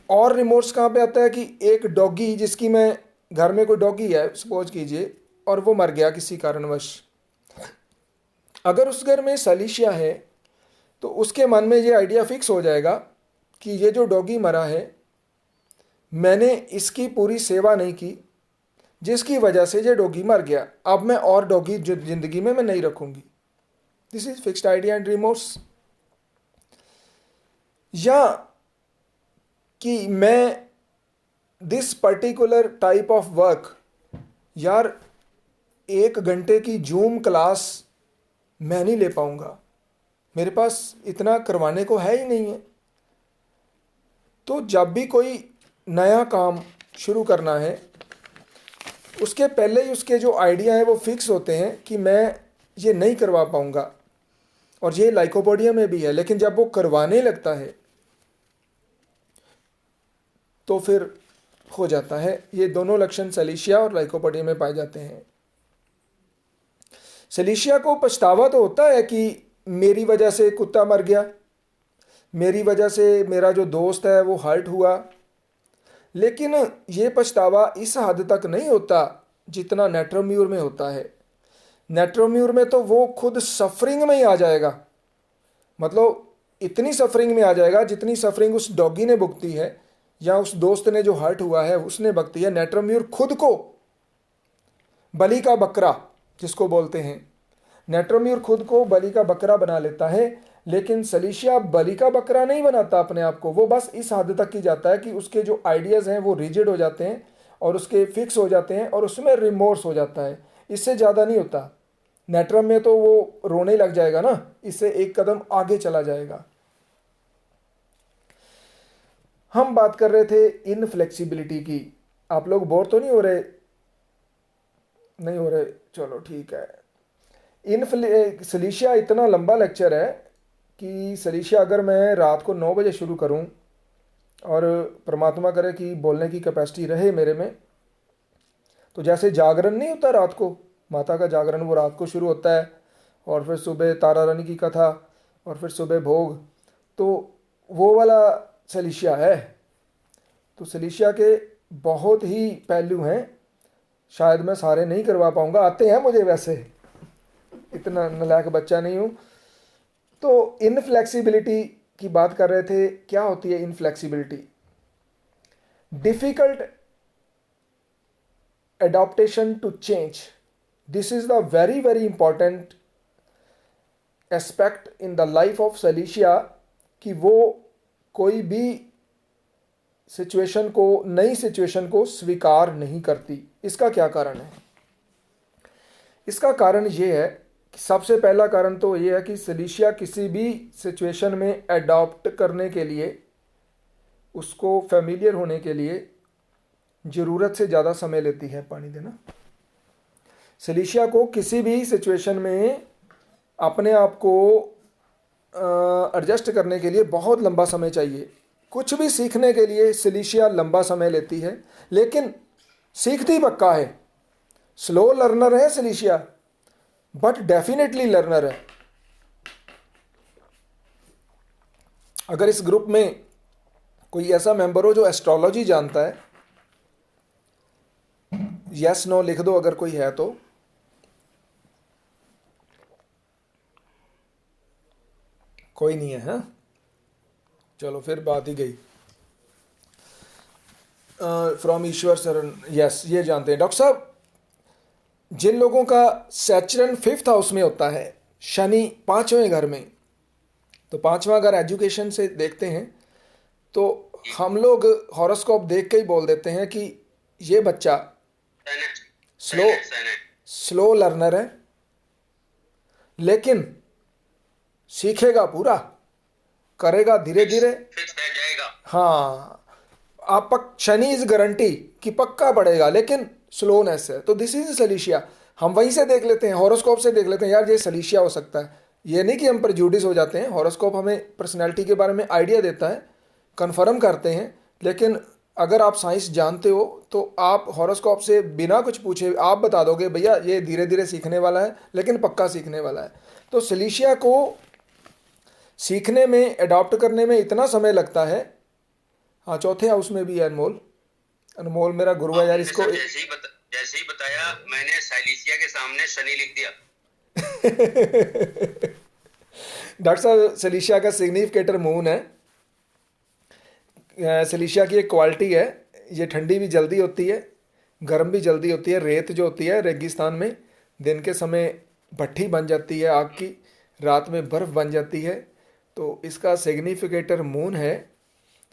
और रिमोर्स कहाँ पे आता है कि एक डॉगी, जिसकी मैं, घर में कोई डॉगी है सपोज कीजिए, और वो मर गया किसी कारणवश। अगर उस घर में सिलिशिया है तो उसके मन में ये आइडिया फिक्स हो जाएगा कि ये जो डॉगी मरा है मैंने इसकी पूरी सेवा नहीं की, जिसकी वजह से ये डॉगी मर गया, अब मैं और डॉगी ज़िंदगी में मैं नहीं रखूँगी। This is fixed idea and remorse. या कि मैं this particular type of work, यार 1 घंटे की जूम क्लास मैं नहीं ले पाऊंगा, मेरे पास इतना करवाने को है ही नहीं है। तो जब भी कोई नया काम शुरू करना है उसके पहले ही उसके जो आइडिया है वो फिक्स होते हैं कि मैं ये नहीं करवा पाऊंगा। और ये लाइकोपोडिया में भी है, लेकिन जब वो करवाने लगता है तो फिर हो जाता है। ये दोनों लक्षण सलीशिया और लाइकोपोडिया में पाए जाते हैं। सलीशिया को पछतावा तो होता है कि मेरी वजह से कुत्ता मर गया, मेरी वजह से मेरा जो दोस्त है वो हर्ट हुआ, लेकिन ये पछतावा इस हद तक नहीं होता जितना नेट्रोम्यूर में होता है। नेट्रोम्यूर में तो वो खुद सफरिंग में ही आ जाएगा, मतलब इतनी सफरिंग में आ जाएगा जितनी सफरिंग उस डॉगी ने भुगती है या उस दोस्त ने जो हर्ट हुआ है उसने भुगती है। नेट्रोम्यूर खुद को बलि का बकरा जिसको बोलते हैं, नेट्रोम्यूर खुद को बलि का बकरा बना लेता है, लेकिन सलीशिया बलि का बकरा नहीं बनाता अपने आप को। वो बस इस हद तक ही जाता है कि उसके जो आइडियाज़ हैं वो रिजिड हो जाते हैं और उसके फिक्स हो जाते हैं और उसमें रिमोर्स हो जाता है, इससे ज़्यादा नहीं होता। नेट्रम में तो वो रोने लग जाएगा ना, इससे एक कदम आगे चला जाएगा। हम बात कर रहे थे इनफ्लेक्सिबिलिटी की। आप लोग बोर तो नहीं हो रहे? नहीं हो रहे, चलो ठीक है। सलीशिया इतना लंबा लेक्चर है कि सलीशिया अगर मैं रात को 9 बजे शुरू करूं और परमात्मा करे कि बोलने की कैपेसिटी रहे मेरे में, तो जैसे जागरण नहीं होता रात को, माता का जागरण, वो रात को शुरू होता है और फिर सुबह तारा रानी की कथा और फिर सुबह भोग, तो वो वाला सलीशिया है। तो सलीशिया के बहुत ही पहलू हैं, शायद मैं सारे नहीं करवा पाऊंगा, आते हैं मुझे, वैसे इतना नालायक बच्चा नहीं हूँ। तो इनफ्लेक्सिबिलिटी की बात कर रहे थे। क्या होती है inflexibility? Difficult adaptation to change. This is the very very important aspect in the life of silicea कि वो कोई भी सिचुएशन को, नई सिचुएशन को स्वीकार नहीं करती। इसका क्या कारण है? इसका कारण ये है कि सबसे पहला कारण तो ये है कि सलीशिया किसी भी सिचुएशन में एडॉप्ट करने के लिए, उसको फैमिलियर होने के लिए ज़रूरत से ज़्यादा समय लेती है। पानी देना। सलीशिया को किसी भी सिचुएशन में अपने आप को एडजस्ट करने के लिए बहुत लंबा समय चाहिए। कुछ भी सीखने के लिए सलीशिया लंबा समय लेती है, लेकिन सीखती पक्का है। स्लो लर्नर है सलीशिया, बट डेफिनेटली लर्नर है। अगर इस ग्रुप में कोई ऐसा मेंबर हो जो एस्ट्रोलॉजी जानता है, यस नो लिख दो अगर कोई है तो। कोई नहीं है? हाँ, चलो फिर बात ही गई। फ्रॉम ईश्वर शरण, यस, ये जानते हैं डॉक्टर साहब। जिन लोगों का सैचरन 5th हाउस में होता है, शनि 5वें घर में, तो 5वां घर एजुकेशन से देखते हैं, तो हम लोग हॉरोस्कोप देख के ही बोल देते हैं कि ये बच्चा स्लो लर्नर है, लेकिन सीखेगा पूरा, करेगा धीरे धीरे। हाँ, आप शनि इज गारंटी कि पक्का पड़ेगा, लेकिन स्लोनेस है। तो दिस इज सलीशिया। हम वहीं से देख लेते हैं, हॉरोस्कोप से देख लेते हैं, यार ये सलीशिया हो सकता है। ये नहीं कि हम प्रेजुडिस हो जाते हैं। हॉरोस्कोप हमें पर्सनैलिटी के बारे में आइडिया देता है, कन्फर्म करते हैं, लेकिन अगर आप साइंस जानते हो तो आप हॉरोस्कोप से बिना कुछ पूछे आप बता दोगे भैया ये धीरे धीरे सीखने वाला है, लेकिन पक्का सीखने वाला है। तो सलीशिया को सीखने में, एडॉप्ट करने में इतना समय लगता है। हाँ, 4थे हाउस में भी है अनमोल। अनमोल मेरा गुरु है यार। इसको जैसे ही बताया मैंने सलीशिया के सामने शनि लिख दिया। डॉक्टर साहब, सलीशिया का सिग्निफिकेटर मून है। सलीशिया की एक क्वालिटी है, ये ठंडी भी जल्दी होती है, गर्म भी जल्दी होती है। रेत जो होती है रेगिस्तान में, दिन के समय भट्ठी बन जाती है आग की, रात में बर्फ़ बन जाती है। तो इसका सिग्निफिकेटर मून है।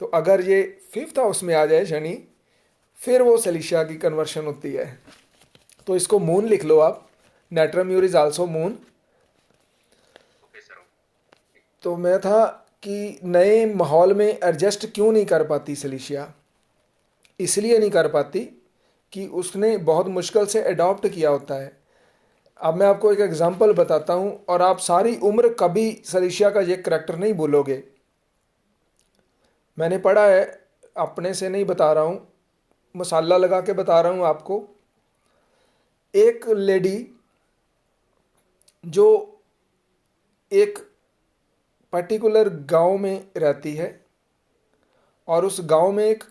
तो अगर ये 5th हाउस में आ जाए शनि, फिर वो सलीशिया की कन्वर्शन होती है। तो इसको मून लिख लो आप। Natrum mur is also moon. तो मैं था कि नए माहौल में एडजस्ट क्यों नहीं कर पाती सलीशिया? इसलिए नहीं कर पाती कि उसने बहुत मुश्किल से अडॉप्ट किया होता है। अब मैं आपको एक एग्जांपल बताता हूँ और आप सारी उम्र कभी सलीशिया का ये करैक्टर नहीं भूलोगे। मैंने पढ़ा है, अपने से नहीं बता रहा हूँ, मसाला लगा के बता रहा हूँ आपको। एक लेडी जो एक पर्टिकुलर गांव में रहती है और उस गांव में एक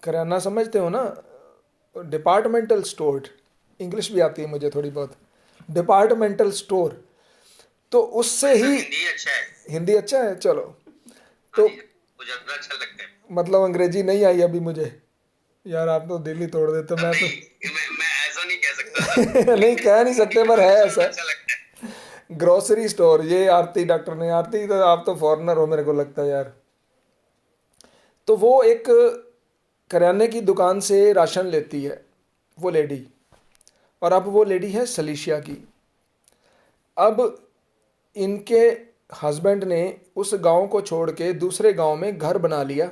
करियाना समझते हो ना, डिपार्टमेंटल स्टोर, इंग्लिश भी आती है मुझे थोड़ी बहुत, डिपार्टमेंटल स्टोर। तो उससे ही हिंदी अच्छा है। हिंदी अच्छा है, चलो। तो मुझे अच्छा लगता है। मतलब अंग्रेजी नहीं आई अभी मुझे, यार आप तो दिल ही तोड़ देते। मैं तो मैं ऐसा नहीं कह सकता। नहीं कह नहीं सकते, पर है ऐसा। अच्छा लगता है। ग्रोसरी स्टोर, ये आरती डॉक्टर ने, आरती तो आप तो फॉरेनर हो मेरे को लगता है यार। तो वो एक करियाने की दुकान से राशन लेती है वो लेडी, और अब वो लेडी है सलीशिया की। अब इनके हस्बैंड ने उस गांव को छोड़ के दूसरे गांव में घर बना लिया,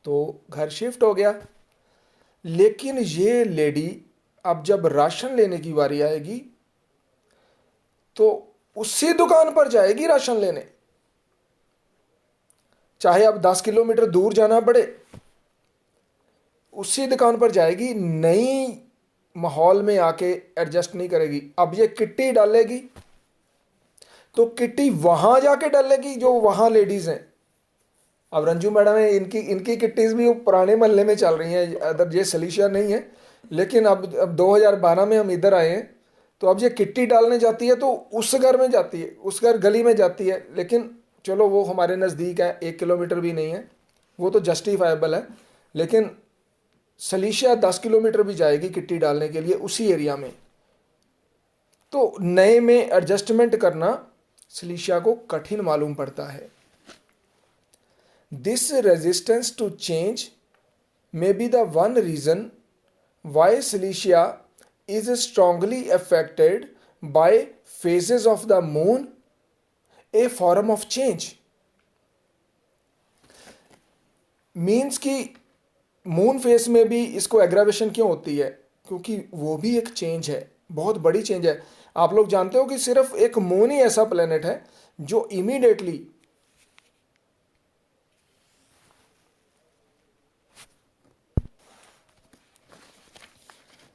तो घर शिफ्ट हो गया। लेकिन ये लेडी अब जब राशन लेने की बारी आएगी तो उसी दुकान पर जाएगी राशन लेने, चाहे अब 10 किलोमीटर दूर जाना पड़े, उसी दुकान पर जाएगी। नई माहौल में आके एडजस्ट नहीं करेगी। अब ये किट्टी डालेगी तो किट्टी वहां जाके डालेगी जो वहां लेडीज हैं। अब रंजू मैडम है, इनकी इनकी किट्टीज भी पुराने महल्ले में चल रही हैं, अदर ये सलीशिया नहीं है। लेकिन अब 2012 में हम इधर आए हैं, तो अब ये किट्टी डालने जाती है तो उस घर में जाती है, उस घर गली में जाती है। लेकिन चलो वो हमारे नज़दीक है, 1 किलोमीटर भी नहीं है, वो तो जस्टिफाइबल है। लेकिन सलीशिया 10 किलोमीटर भी जाएगी किट्टी डालने के लिए उसी एरिया में। तो नए में एडजस्टमेंट करना सलीशिया को कठिन मालूम पड़ता है। This resistance to change may be the one reason why silicea is strongly affected by phases of the moon, a form of change। Means कि मून फेस में भी इसको एग्रावेशन क्यों होती है, क्योंकि वो भी एक चेंज है, बहुत बड़ी चेंज है। आप लोग जानते हो कि सिर्फ एक मून ही ऐसा प्लेनेट है जो इमीडिएटली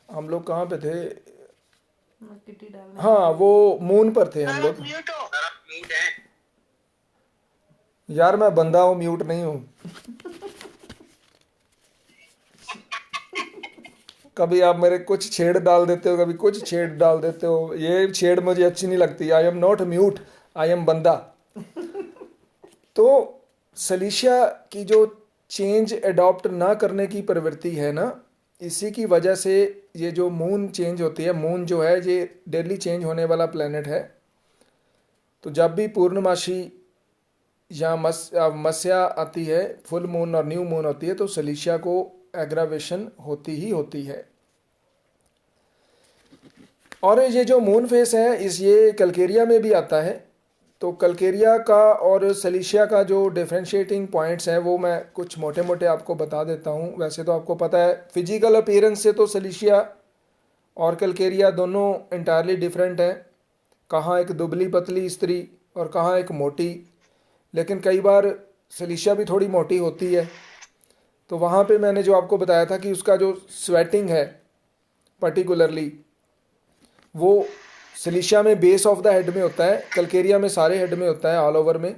हम लोग कहाँ पे थे, किट्टी डालने। हाँ वो मून पर थे हम लोग। म्यूट है। यार मैं बंदा हूँ, म्यूट नहीं हूँ। कभी आप मेरे कुछ छेड़ डाल देते हो, कभी कुछ छेड़ डाल देते हो, ये छेड़ मुझे अच्छी नहीं लगती। I am not mute, I am बंदा। तो सलीशिया की जो चेंज अडॉप्ट ना करने की प्रवृत्ति है ना, इसी की वजह से ये जो मून चेंज होती है, मून जो है ये डेली चेंज होने वाला प्लेनेट है। तो जब भी पूर्णमासी या मस्या आती है, फुल मून और न्यू मून होती है, तो सलीशिया को एग्रावेशन होती ही होती है। और ये जो मून फेस है ये कल्केरिया में भी आता है। तो कल्केरिया का और सलीशिया का जो डिफरेंशिएटिंग पॉइंट्स हैं वो मैं कुछ मोटे मोटे आपको बता देता हूँ। वैसे तो आपको पता है, फिजिकल अपीयरेंस से तो सलीशिया और कल्केरिया दोनों इंटायरली डिफरेंट हैं। कहाँ एक दुबली पतली स्त्री और कहाँ एक मोटी। लेकिन कई बार सलीशिया भी थोड़ी मोटी होती है। तो वहाँ पे मैंने जो आपको बताया था कि उसका जो स्वेटिंग है पर्टिकुलरली, वो सलीशिया में बेस ऑफ द हेड में होता है, कल्केरिया में सारे हेड में होता है, ऑल ओवर में।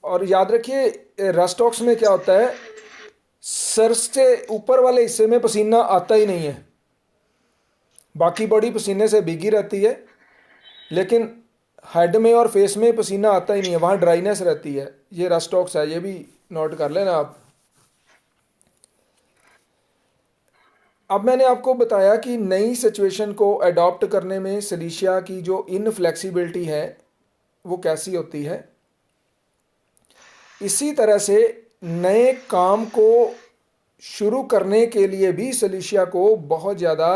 और याद रखिए रस्टॉक्स में क्या होता है, सर से ऊपर वाले हिस्से में पसीना आता ही नहीं है, बाकी बॉडी पसीने से भीगी रहती है, लेकिन हेड में और फेस में पसीना आता ही नहीं है, वहाँ ड्राइनेस रहती है। ये रस्टॉक्स है, ये भी नोट कर लेना आप। अब मैंने आपको बताया कि नई सिचुएशन को अडॉप्ट करने में सलीशिया की जो इनफ्लेक्सिबिलिटी है वो कैसी होती है। इसी तरह से नए काम को शुरू करने के लिए भी सलीशिया को बहुत ज़्यादा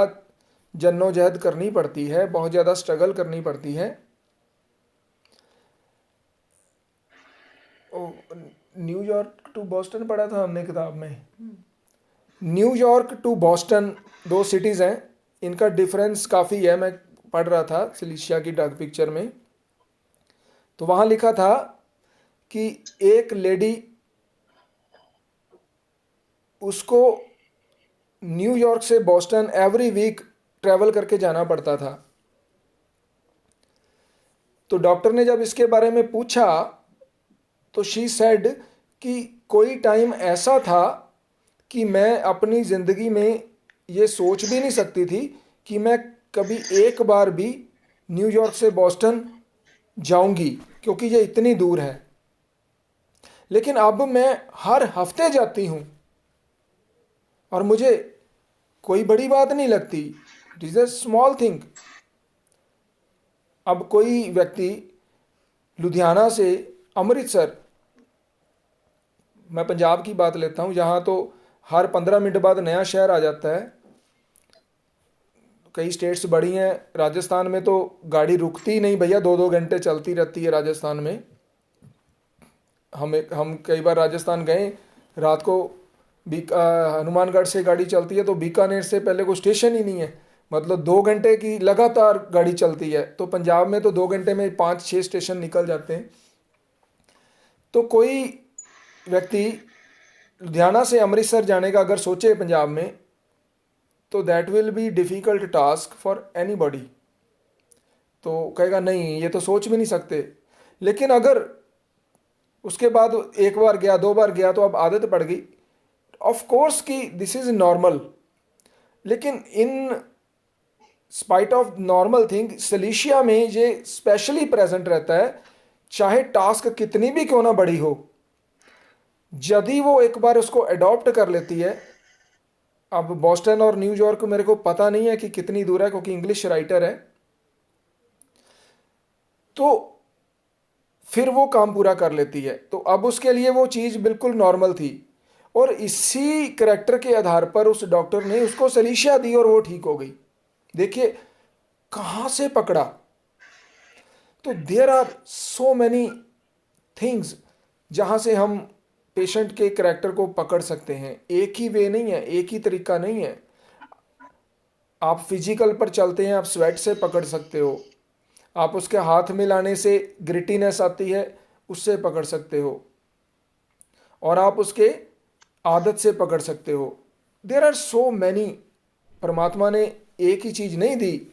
जद्दोजहद करनी पड़ती है, बहुत ज़्यादा स्ट्रगल करनी पड़ती है। न्यूयॉर्क टू बॉस्टन पढ़ा था हमने किताब में। न्यूयॉर्क टू बॉस्टन 2 सिटीज़ हैं, इनका डिफरेंस काफ़ी है। मैं पढ़ रहा था सिलिशिया की डार्क पिक्चर में, तो वहाँ लिखा था कि एक लेडी, उसको न्यूयॉर्क से बॉस्टन एवरी वीक ट्रैवल करके जाना पड़ता था। तो डॉक्टर ने जब इसके बारे में पूछा तो शी सेड कि कोई टाइम ऐसा था कि मैं अपनी ज़िंदगी में ये सोच भी नहीं सकती थी कि मैं कभी एक बार भी न्यूयॉर्क से बॉस्टन जाऊंगी, क्योंकि ये इतनी दूर है। लेकिन अब मैं हर हफ्ते जाती हूँ और मुझे कोई बड़ी बात नहीं लगती। It is a small thing. अब कोई व्यक्ति लुधियाना से अमृतसर, मैं पंजाब की बात लेता हूँ, यहाँ तो हर 15 मिनट बाद नया शहर आ जाता है। कई स्टेट्स बड़ी हैं, राजस्थान में तो गाड़ी रुकती ही नहीं भैया, 2-2 घंटे चलती रहती है राजस्थान में। हम कई बार राजस्थान गए, रात को हनुमानगढ़ से गाड़ी चलती है तो बीकानेर से पहले कोई स्टेशन ही नहीं है, मतलब 2 घंटे की लगातार गाड़ी चलती है। तो पंजाब में तो 2 घंटे में 5-6 स्टेशन निकल जाते हैं। तो कोई व्यक्ति लुधियाना से अमृतसर जाने का अगर सोचे पंजाब में, तो that will be difficult task for anybody. तो कहेगा नहीं, ये तो सोच भी नहीं सकते। लेकिन अगर उसके बाद एक बार गया, 2 बार गया, तो अब आदत पड़ गई। ऑफ कोर्स कि दिस इज़ नॉर्मल, लेकिन in spite of normal thing silicea में ये स्पेशली प्रेजेंट रहता है, चाहे टास्क कितनी भी क्यों ना बड़ी हो। यदि वो एक बार उसको अडॉप्ट कर लेती है, अब बॉस्टन और न्यूयॉर्क मेरे को पता नहीं है कि कितनी दूर है, क्योंकि इंग्लिश राइटर है, तो फिर वो काम पूरा कर लेती है। तो अब उसके लिए वो चीज़ बिल्कुल नॉर्मल थी, और इसी करैक्टर के आधार पर उस डॉक्टर ने उसको सिलिशिया दी और वो ठीक हो गई। देखिए कहाँ से पकड़ा। तो there are so many things जहाँ से हम पेशेंट के करैक्टर को पकड़ सकते हैं। एक ही वे नहीं है, एक ही तरीका नहीं है। आप फिजिकल पर चलते हैं, आप स्वेट से पकड़ सकते हो, आप उसके हाथ मिलाने से ग्रिटीनेस आती है उससे पकड़ सकते हो, और आप उसके आदत से पकड़ सकते हो। There are so many. परमात्मा ने एक ही चीज़ नहीं दी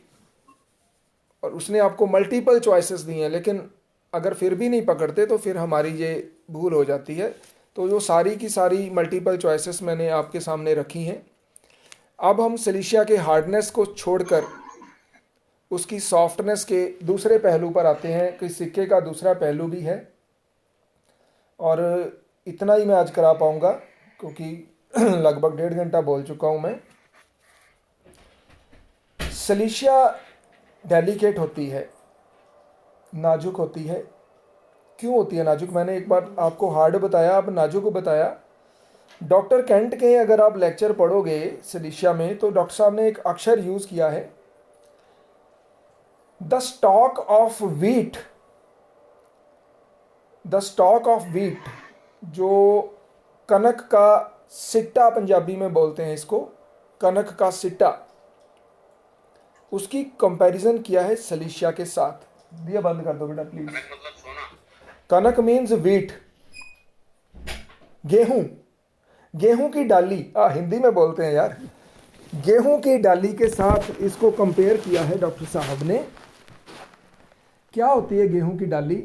और उसने आपको मल्टीपल चॉइसेस दी हैं, लेकिन अगर फिर भी नहीं पकड़ते तो फिर हमारी ये भूल हो जाती है। तो जो सारी की सारी मल्टीपल चॉइसेस मैंने आपके सामने रखी हैं। अब हम सिलिशिया के हार्डनेस को छोड़कर उसकी सॉफ्टनेस के दूसरे पहलू पर आते हैं कि सिक्के का दूसरा पहलू भी है। और इतना ही मैं आज करा पाऊँगा, क्योंकि लगभग 1.5 घंटा बोल चुका हूँ मैं। सिलिशिया डेलिकेट होती है, नाजुक होती है। क्यों होती है नाजुक? मैंने एक बार आपको हार्ड बताया, अब नाजुक बताया। डॉक्टर कैंट के अगर आप लेक्चर पढ़ोगे सिलिशिया में, तो डॉक्टर साहब ने एक अक्षर यूज़ किया है, the stock of wheat. The stock of wheat, जो कनक का सिट्टा पंजाबी में बोलते हैं इसको, कनक का सिट्टा, उसकी कंपैरिजन किया है सिलिशिया के साथ। दिया बंद कर दो बेटा प्लीज। मतलब सोना। कनक मीन्स व्हीट, गेहूं, गेहूं की डाली, हिंदी में बोलते हैं यार, गेहूं की डाली के साथ इसको कंपेयर किया है डॉक्टर साहब ने। क्या होती है गेहूं की डाली?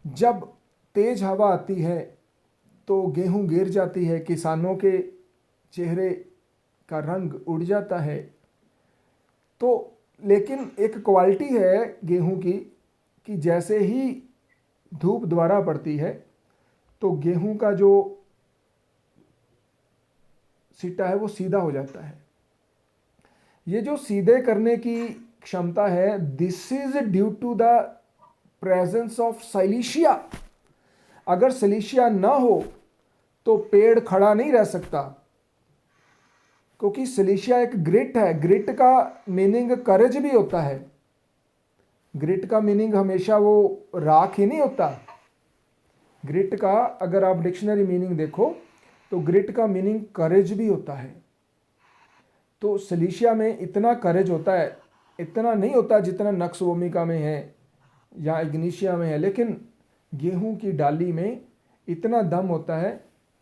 जब तेज हवा आती है तो गेहूं गिर जाती है, किसानों के चेहरे का रंग उड़ जाता है। तो लेकिन एक क्वालिटी है गेहूं की कि जैसे ही धूप दोबारा पड़ती है तो गेहूं का जो सिट्टा है वो सीधा हो जाता है। ये जो सीधे करने की क्षमता है, this is due to the presence of silicea. अगर सिलिशिया ना हो तो पेड़ खड़ा नहीं रह सकता, क्योंकि सिलिशिया एक ग्रिट है। ग्रिट का मीनिंग करेज भी होता है। ग्रिट का मीनिंग हमेशा वो राख ही नहीं होता। ग्रिट का अगर आप डिक्शनरी मीनिंग देखो तो ग्रिट का मीनिंग करेज भी होता है। तो सिलिशिया में इतना करेज होता है, इतना नहीं होता जितना नक्स वोमिका में है या इग्निशिया में है, लेकिन गेहूं की डाली में इतना दम होता है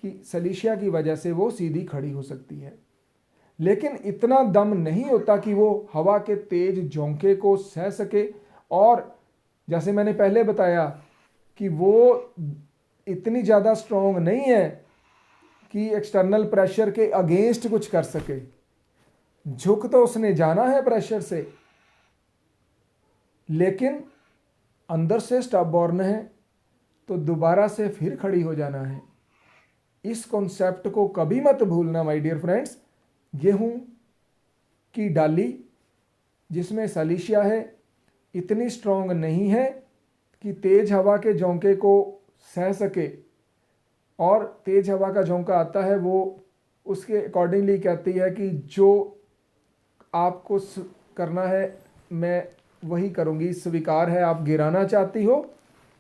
कि सिलिशिया की वजह से वो सीधी खड़ी हो सकती है। लेकिन इतना दम नहीं होता कि वो हवा के तेज झोंके को सह सके, और जैसे मैंने पहले बताया कि वो इतनी ज़्यादा स्ट्रॉन्ग नहीं है कि एक्सटर्नल प्रेशर के अगेंस्ट कुछ कर सके। झुक तो उसने जाना है प्रेशर से, लेकिन अंदर से स्टबॉर्न है, तो दोबारा से फिर खड़ी हो जाना है। इस कॉन्सेप्ट को कभी मत भूलना माय डियर फ्रेंड्स। गेहूं की डाली जिसमें सलीशिया है इतनी स्ट्रॉन्ग नहीं है कि तेज हवा के झोंके को सह सके, और तेज हवा का झोंका आता है वो उसके अकॉर्डिंगली कहती है कि जो आपको करना है मैं वही करूंगी, स्वीकार है, आप गिराना चाहती हो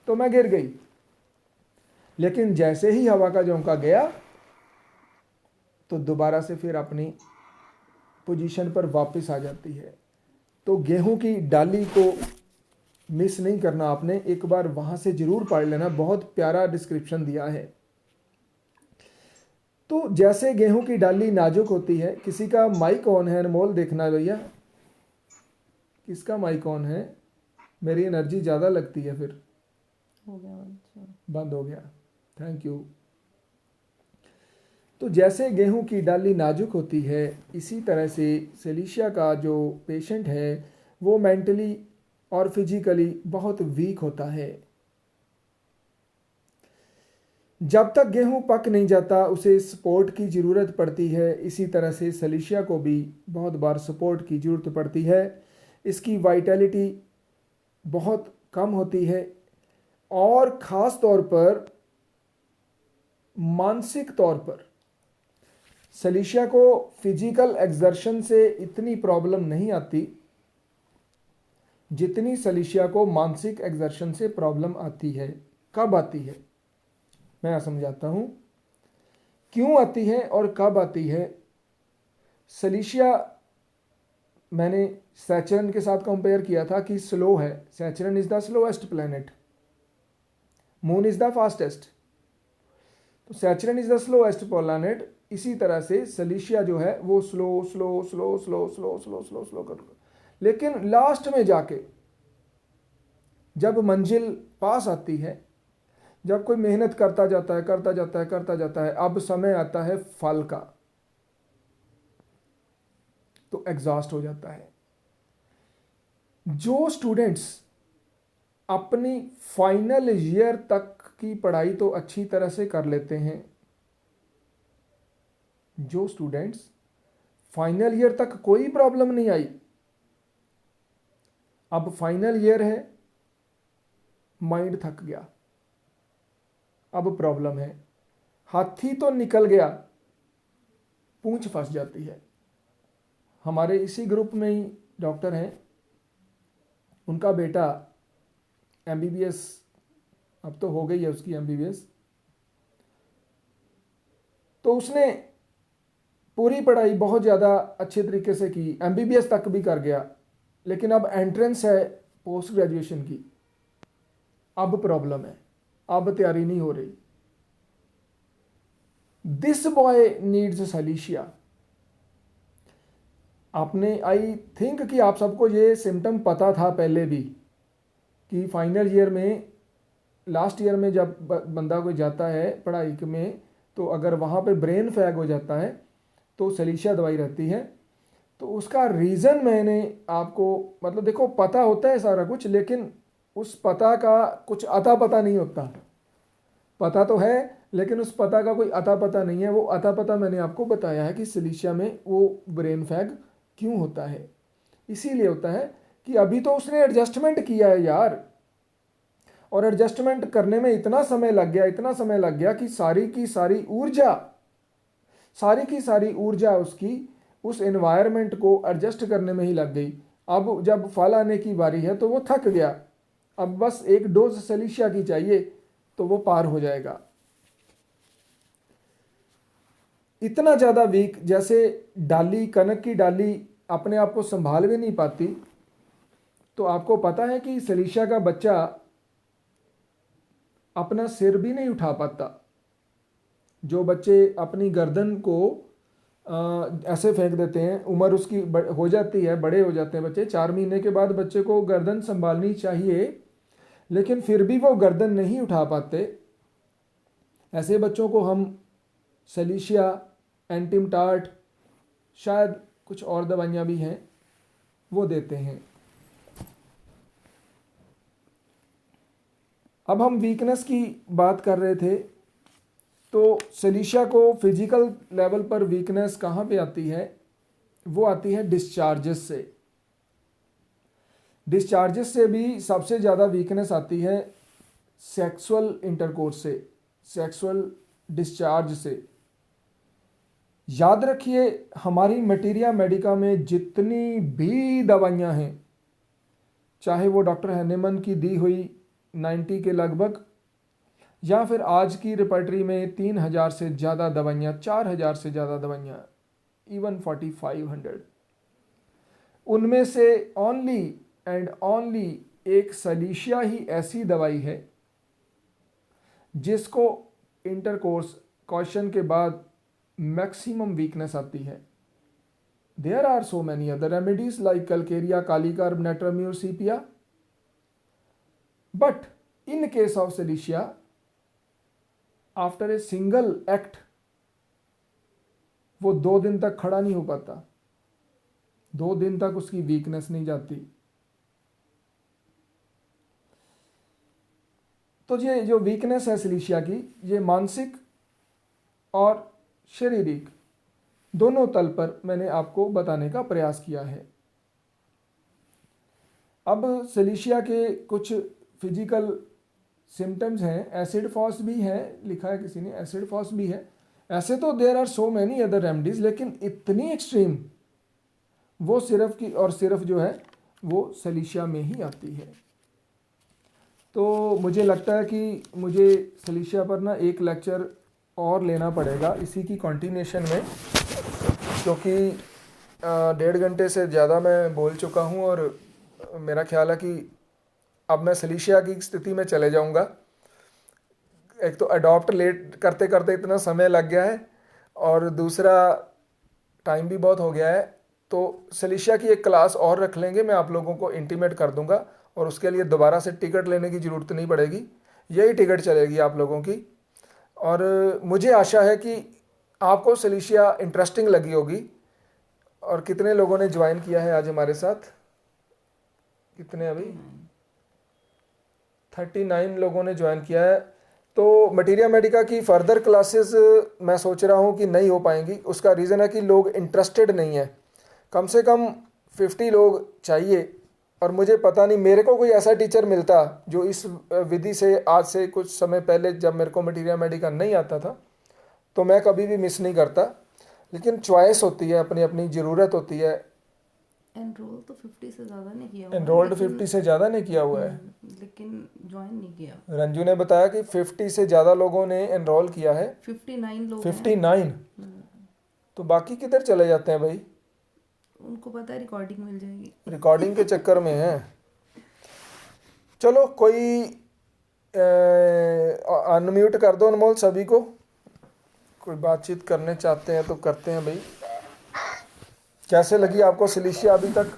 तो मैं गिर गई। लेकिन जैसे ही हवा का झोंका गया तो दोबारा से फिर अपनी पोजीशन पर वापस आ जाती है। तो गेहूं की डाली को मिस नहीं करना आपने, एक बार वहां से जरूर पढ़ लेना, बहुत प्यारा डिस्क्रिप्शन दिया है। तो जैसे गेहूं की डाली नाजुक होती है, किसी का माइक ऑन है अनमोल, देखना भैया किसका माइक ऑन है, मेरी एनर्जी ज़्यादा लगती है फिर। हो गया बंद। बंद हो गया, थैंक यू। तो जैसे गेहूं की डाली नाजुक होती है, इसी तरह से सिलिशिया का जो पेशेंट है वो मेंटली और फिजिकली बहुत वीक होता है। जब तक गेहूं पक नहीं जाता उसे सपोर्ट की ज़रूरत पड़ती है। इसी तरह से सिलिशिया को भी बहुत बार सपोर्ट की ज़रूरत पड़ती है। इसकी वाइटलिटी बहुत कम होती है, और ख़ास तौर पर मानसिक तौर पर सिलिशिया को फिजिकल एक्सर्शन से इतनी प्रॉब्लम नहीं आती जितनी सिलिशिया को मानसिक एक्सर्शन से प्रॉब्लम आती है। कब आती है मैं समझाता हूँ, क्यों आती है और कब आती है। सिलिशिया मैंने सैचरन के साथ कंपेयर किया था कि स्लो है, Saturn is the slowest planet, moon is the fastest. तो Saturn is the slowest planet, इसी तरह से सिलिशिया जो है वो slow slow slow slow slow slow slow slow कर, लेकिन लास्ट में जाके जब मंजिल पास आती है, जब कोई मेहनत करता जाता है करता जाता है करता जाता है, अब समय आता है फल का, तो एग्जॉस्ट हो जाता है। जो स्टूडेंट्स अपनी फाइनल ईयर तक की पढ़ाई तो अच्छी तरह से कर लेते हैं, जो स्टूडेंट्स फाइनल ईयर तक कोई प्रॉब्लम नहीं आई, अब फाइनल ईयर है, माइंड थक गया, अब प्रॉब्लम है, हाथी तो निकल गया, पूंछ फंस जाती है। हमारे इसी ग्रुप में ही डॉक्टर हैं, उनका बेटा एमबीबीएस, अब तो हो गई है उसकी एमबीबीएस, तो उसने पूरी पढ़ाई बहुत ज़्यादा अच्छे तरीके से की, एमबीबीएस तक भी कर गया, लेकिन अब एंट्रेंस है पोस्ट ग्रेजुएशन की, अब प्रॉब्लम है, अब तैयारी नहीं हो रही। This boy needs silicea. आपने आई थिंक कि आप सबको ये सिम्टम पता था पहले भी कि फाइनल ईयर में, लास्ट ईयर में जब बंदा कोई जाता है पढ़ाई में, तो अगर वहाँ पे ब्रेन फैग हो जाता है तो सिलिशिया दवाई रहती है। तो उसका रीज़न मैंने आपको, मतलब देखो पता होता है सारा कुछ, लेकिन उस पता का कुछ अता पता नहीं होता। पता तो है लेकिन उस पता का कोई अता पता नहीं है। वो अता पता मैंने आपको बताया है कि सिलिशिया में वो ब्रेन फैग क्यों होता है। इसीलिए होता है कि अभी तो उसने एडजस्टमेंट किया है यार, और एडजस्टमेंट करने में इतना समय लग गया, इतना समय लग गया कि सारी की सारी ऊर्जा उसकी उस एनवायरनमेंट को एडजस्ट करने में ही लग गई। अब जब फल आने की बारी है तो वो थक गया, अब बस एक डोज सिलिशिया की चाहिए तो वो पार हो जाएगा। इतना ज़्यादा वीक, जैसे डाली, कनक की डाली अपने आप को संभाल भी नहीं पाती। तो आपको पता है कि सलीशा का बच्चा अपना सिर भी नहीं उठा पाता। जो बच्चे अपनी गर्दन को ऐसे फेंक देते हैं, उम्र उसकी हो जाती है, बड़े हो जाते हैं बच्चे, 4 महीने के बाद बच्चे को गर्दन संभालनी चाहिए, लेकिन फिर भी वो गर्दन नहीं उठा पाते। ऐसे बच्चों को हम सलीशिया, एंटिमटार्ट, शायद कुछ और दवाइयाँ भी हैं, वो देते हैं। अब हम वीकनेस की बात कर रहे थे, तो सलीशिया को फिजिकल लेवल पर वीकनेस कहाँ पे आती है? वो आती है डिस्चार्जेस से। डिस्चार्जेस से भी सबसे ज़्यादा वीकनेस आती है सेक्सुअल इंटरकोर्स से, सेक्सुअल डिस्चार्ज से। याद रखिए, हमारी मटीरिया मेडिका में जितनी भी दवाइयाँ हैं, चाहे वो डॉक्टर हैनेमन की दी हुई 90 के लगभग, या फिर आज की रिपर्टरी में 3000 से ज़्यादा दवाइयाँ, 4000 से ज़्यादा दवाइयाँ, इवन 4500, उनमें से ओनली एंड ओनली एक सलीशिया ही ऐसी दवाई है जिसको इंटरकोर्स क्वेश्चन के बाद मैक्सिमम वीकनेस आती है। There are so many other remedies like calcarea, kali carb, natrum mur, sepia, but in case of Cilicia, after a single act, वो 2 दिन तक खड़ा नहीं हो पाता, 2 दिन तक उसकी वीकनेस नहीं जाती। तो ये जो वीकनेस है सिलिशिया की, ये मानसिक और शारीरिक दोनों तल पर मैंने आपको बताने का प्रयास किया है। अब सिलिशिया के कुछ फिजिकल सिम्टम्स हैं। एसिड फॉस भी है, लिखा है किसी ने, एसिड फॉस भी है। ऐसे तो there are so many other remedies, लेकिन इतनी एक्सट्रीम वो सिर्फ की और सिर्फ जो है वो सलीशिया में ही आती है। तो मुझे लगता है कि मुझे सलीशिया पर ना एक लेक्चर और लेना पड़ेगा इसी की कंटिन्यूशन में, क्योंकि 1.5 घंटे से ज़्यादा मैं बोल चुका हूँ और मेरा ख्याल है कि अब मैं सलीशिया की स्थिति में चले जाऊंगा। एक तो अडॉप्ट लेट करते करते इतना समय लग गया है, और दूसरा टाइम भी बहुत हो गया है। तो सलीशिया की एक क्लास और रख लेंगे, मैं आप लोगों को इंटीमेट कर दूंगा, और उसके लिए दोबारा से टिकट लेने की ज़रूरत नहीं पड़ेगी, यही टिकट चलेगी आप लोगों की। और मुझे आशा है कि आपको सलीशिया इंटरेस्टिंग लगी होगी। और कितने लोगों ने ज्वाइन किया है आज हमारे साथ? कितने? अभी 39 लोगों ने ज्वाइन किया है। तो मटीरिया मेडिका की फ़र्दर क्लासेस मैं सोच रहा हूँ कि नहीं हो पाएंगी। उसका रीज़न है कि लोग इंटरेस्टेड नहीं है। कम से कम 50 लोग चाहिए, और मुझे पता नहीं मेरे को कोई ऐसा टीचर मिलता जो इस विधि से, आज से कुछ समय पहले जब मेरे को मटीरिया मेडिका नहीं आता था, तो मैं कभी भी मिस नहीं करता। लेकिन चॉइस होती है, अपनी अपनी ज़रूरत होती है। एनरोल तो 50 से ज़्यादा नहीं किया हुआ, एनरोल्ड 50 से ज़्यादा नहीं किया हुआ है, लेकिन ज्वाइन नहीं किया। रंजू ने बताया कि 50 से ज़्यादा लोगों ने एनरोल किया है। 59 लोग 59। तो बाकी किधर चले जाते हैं भाई? उनको पता है रिकॉर्डिंग मिल जाएगी, रिकॉर्डिंग के चक्कर में है। चलो, कोई अनम्यूट कर दो अनमोल सभी को, कोई बातचीत करने चाहते हैं तो करते हैं भाई। कैसे लगी आपको सिलिशिया अभी तक?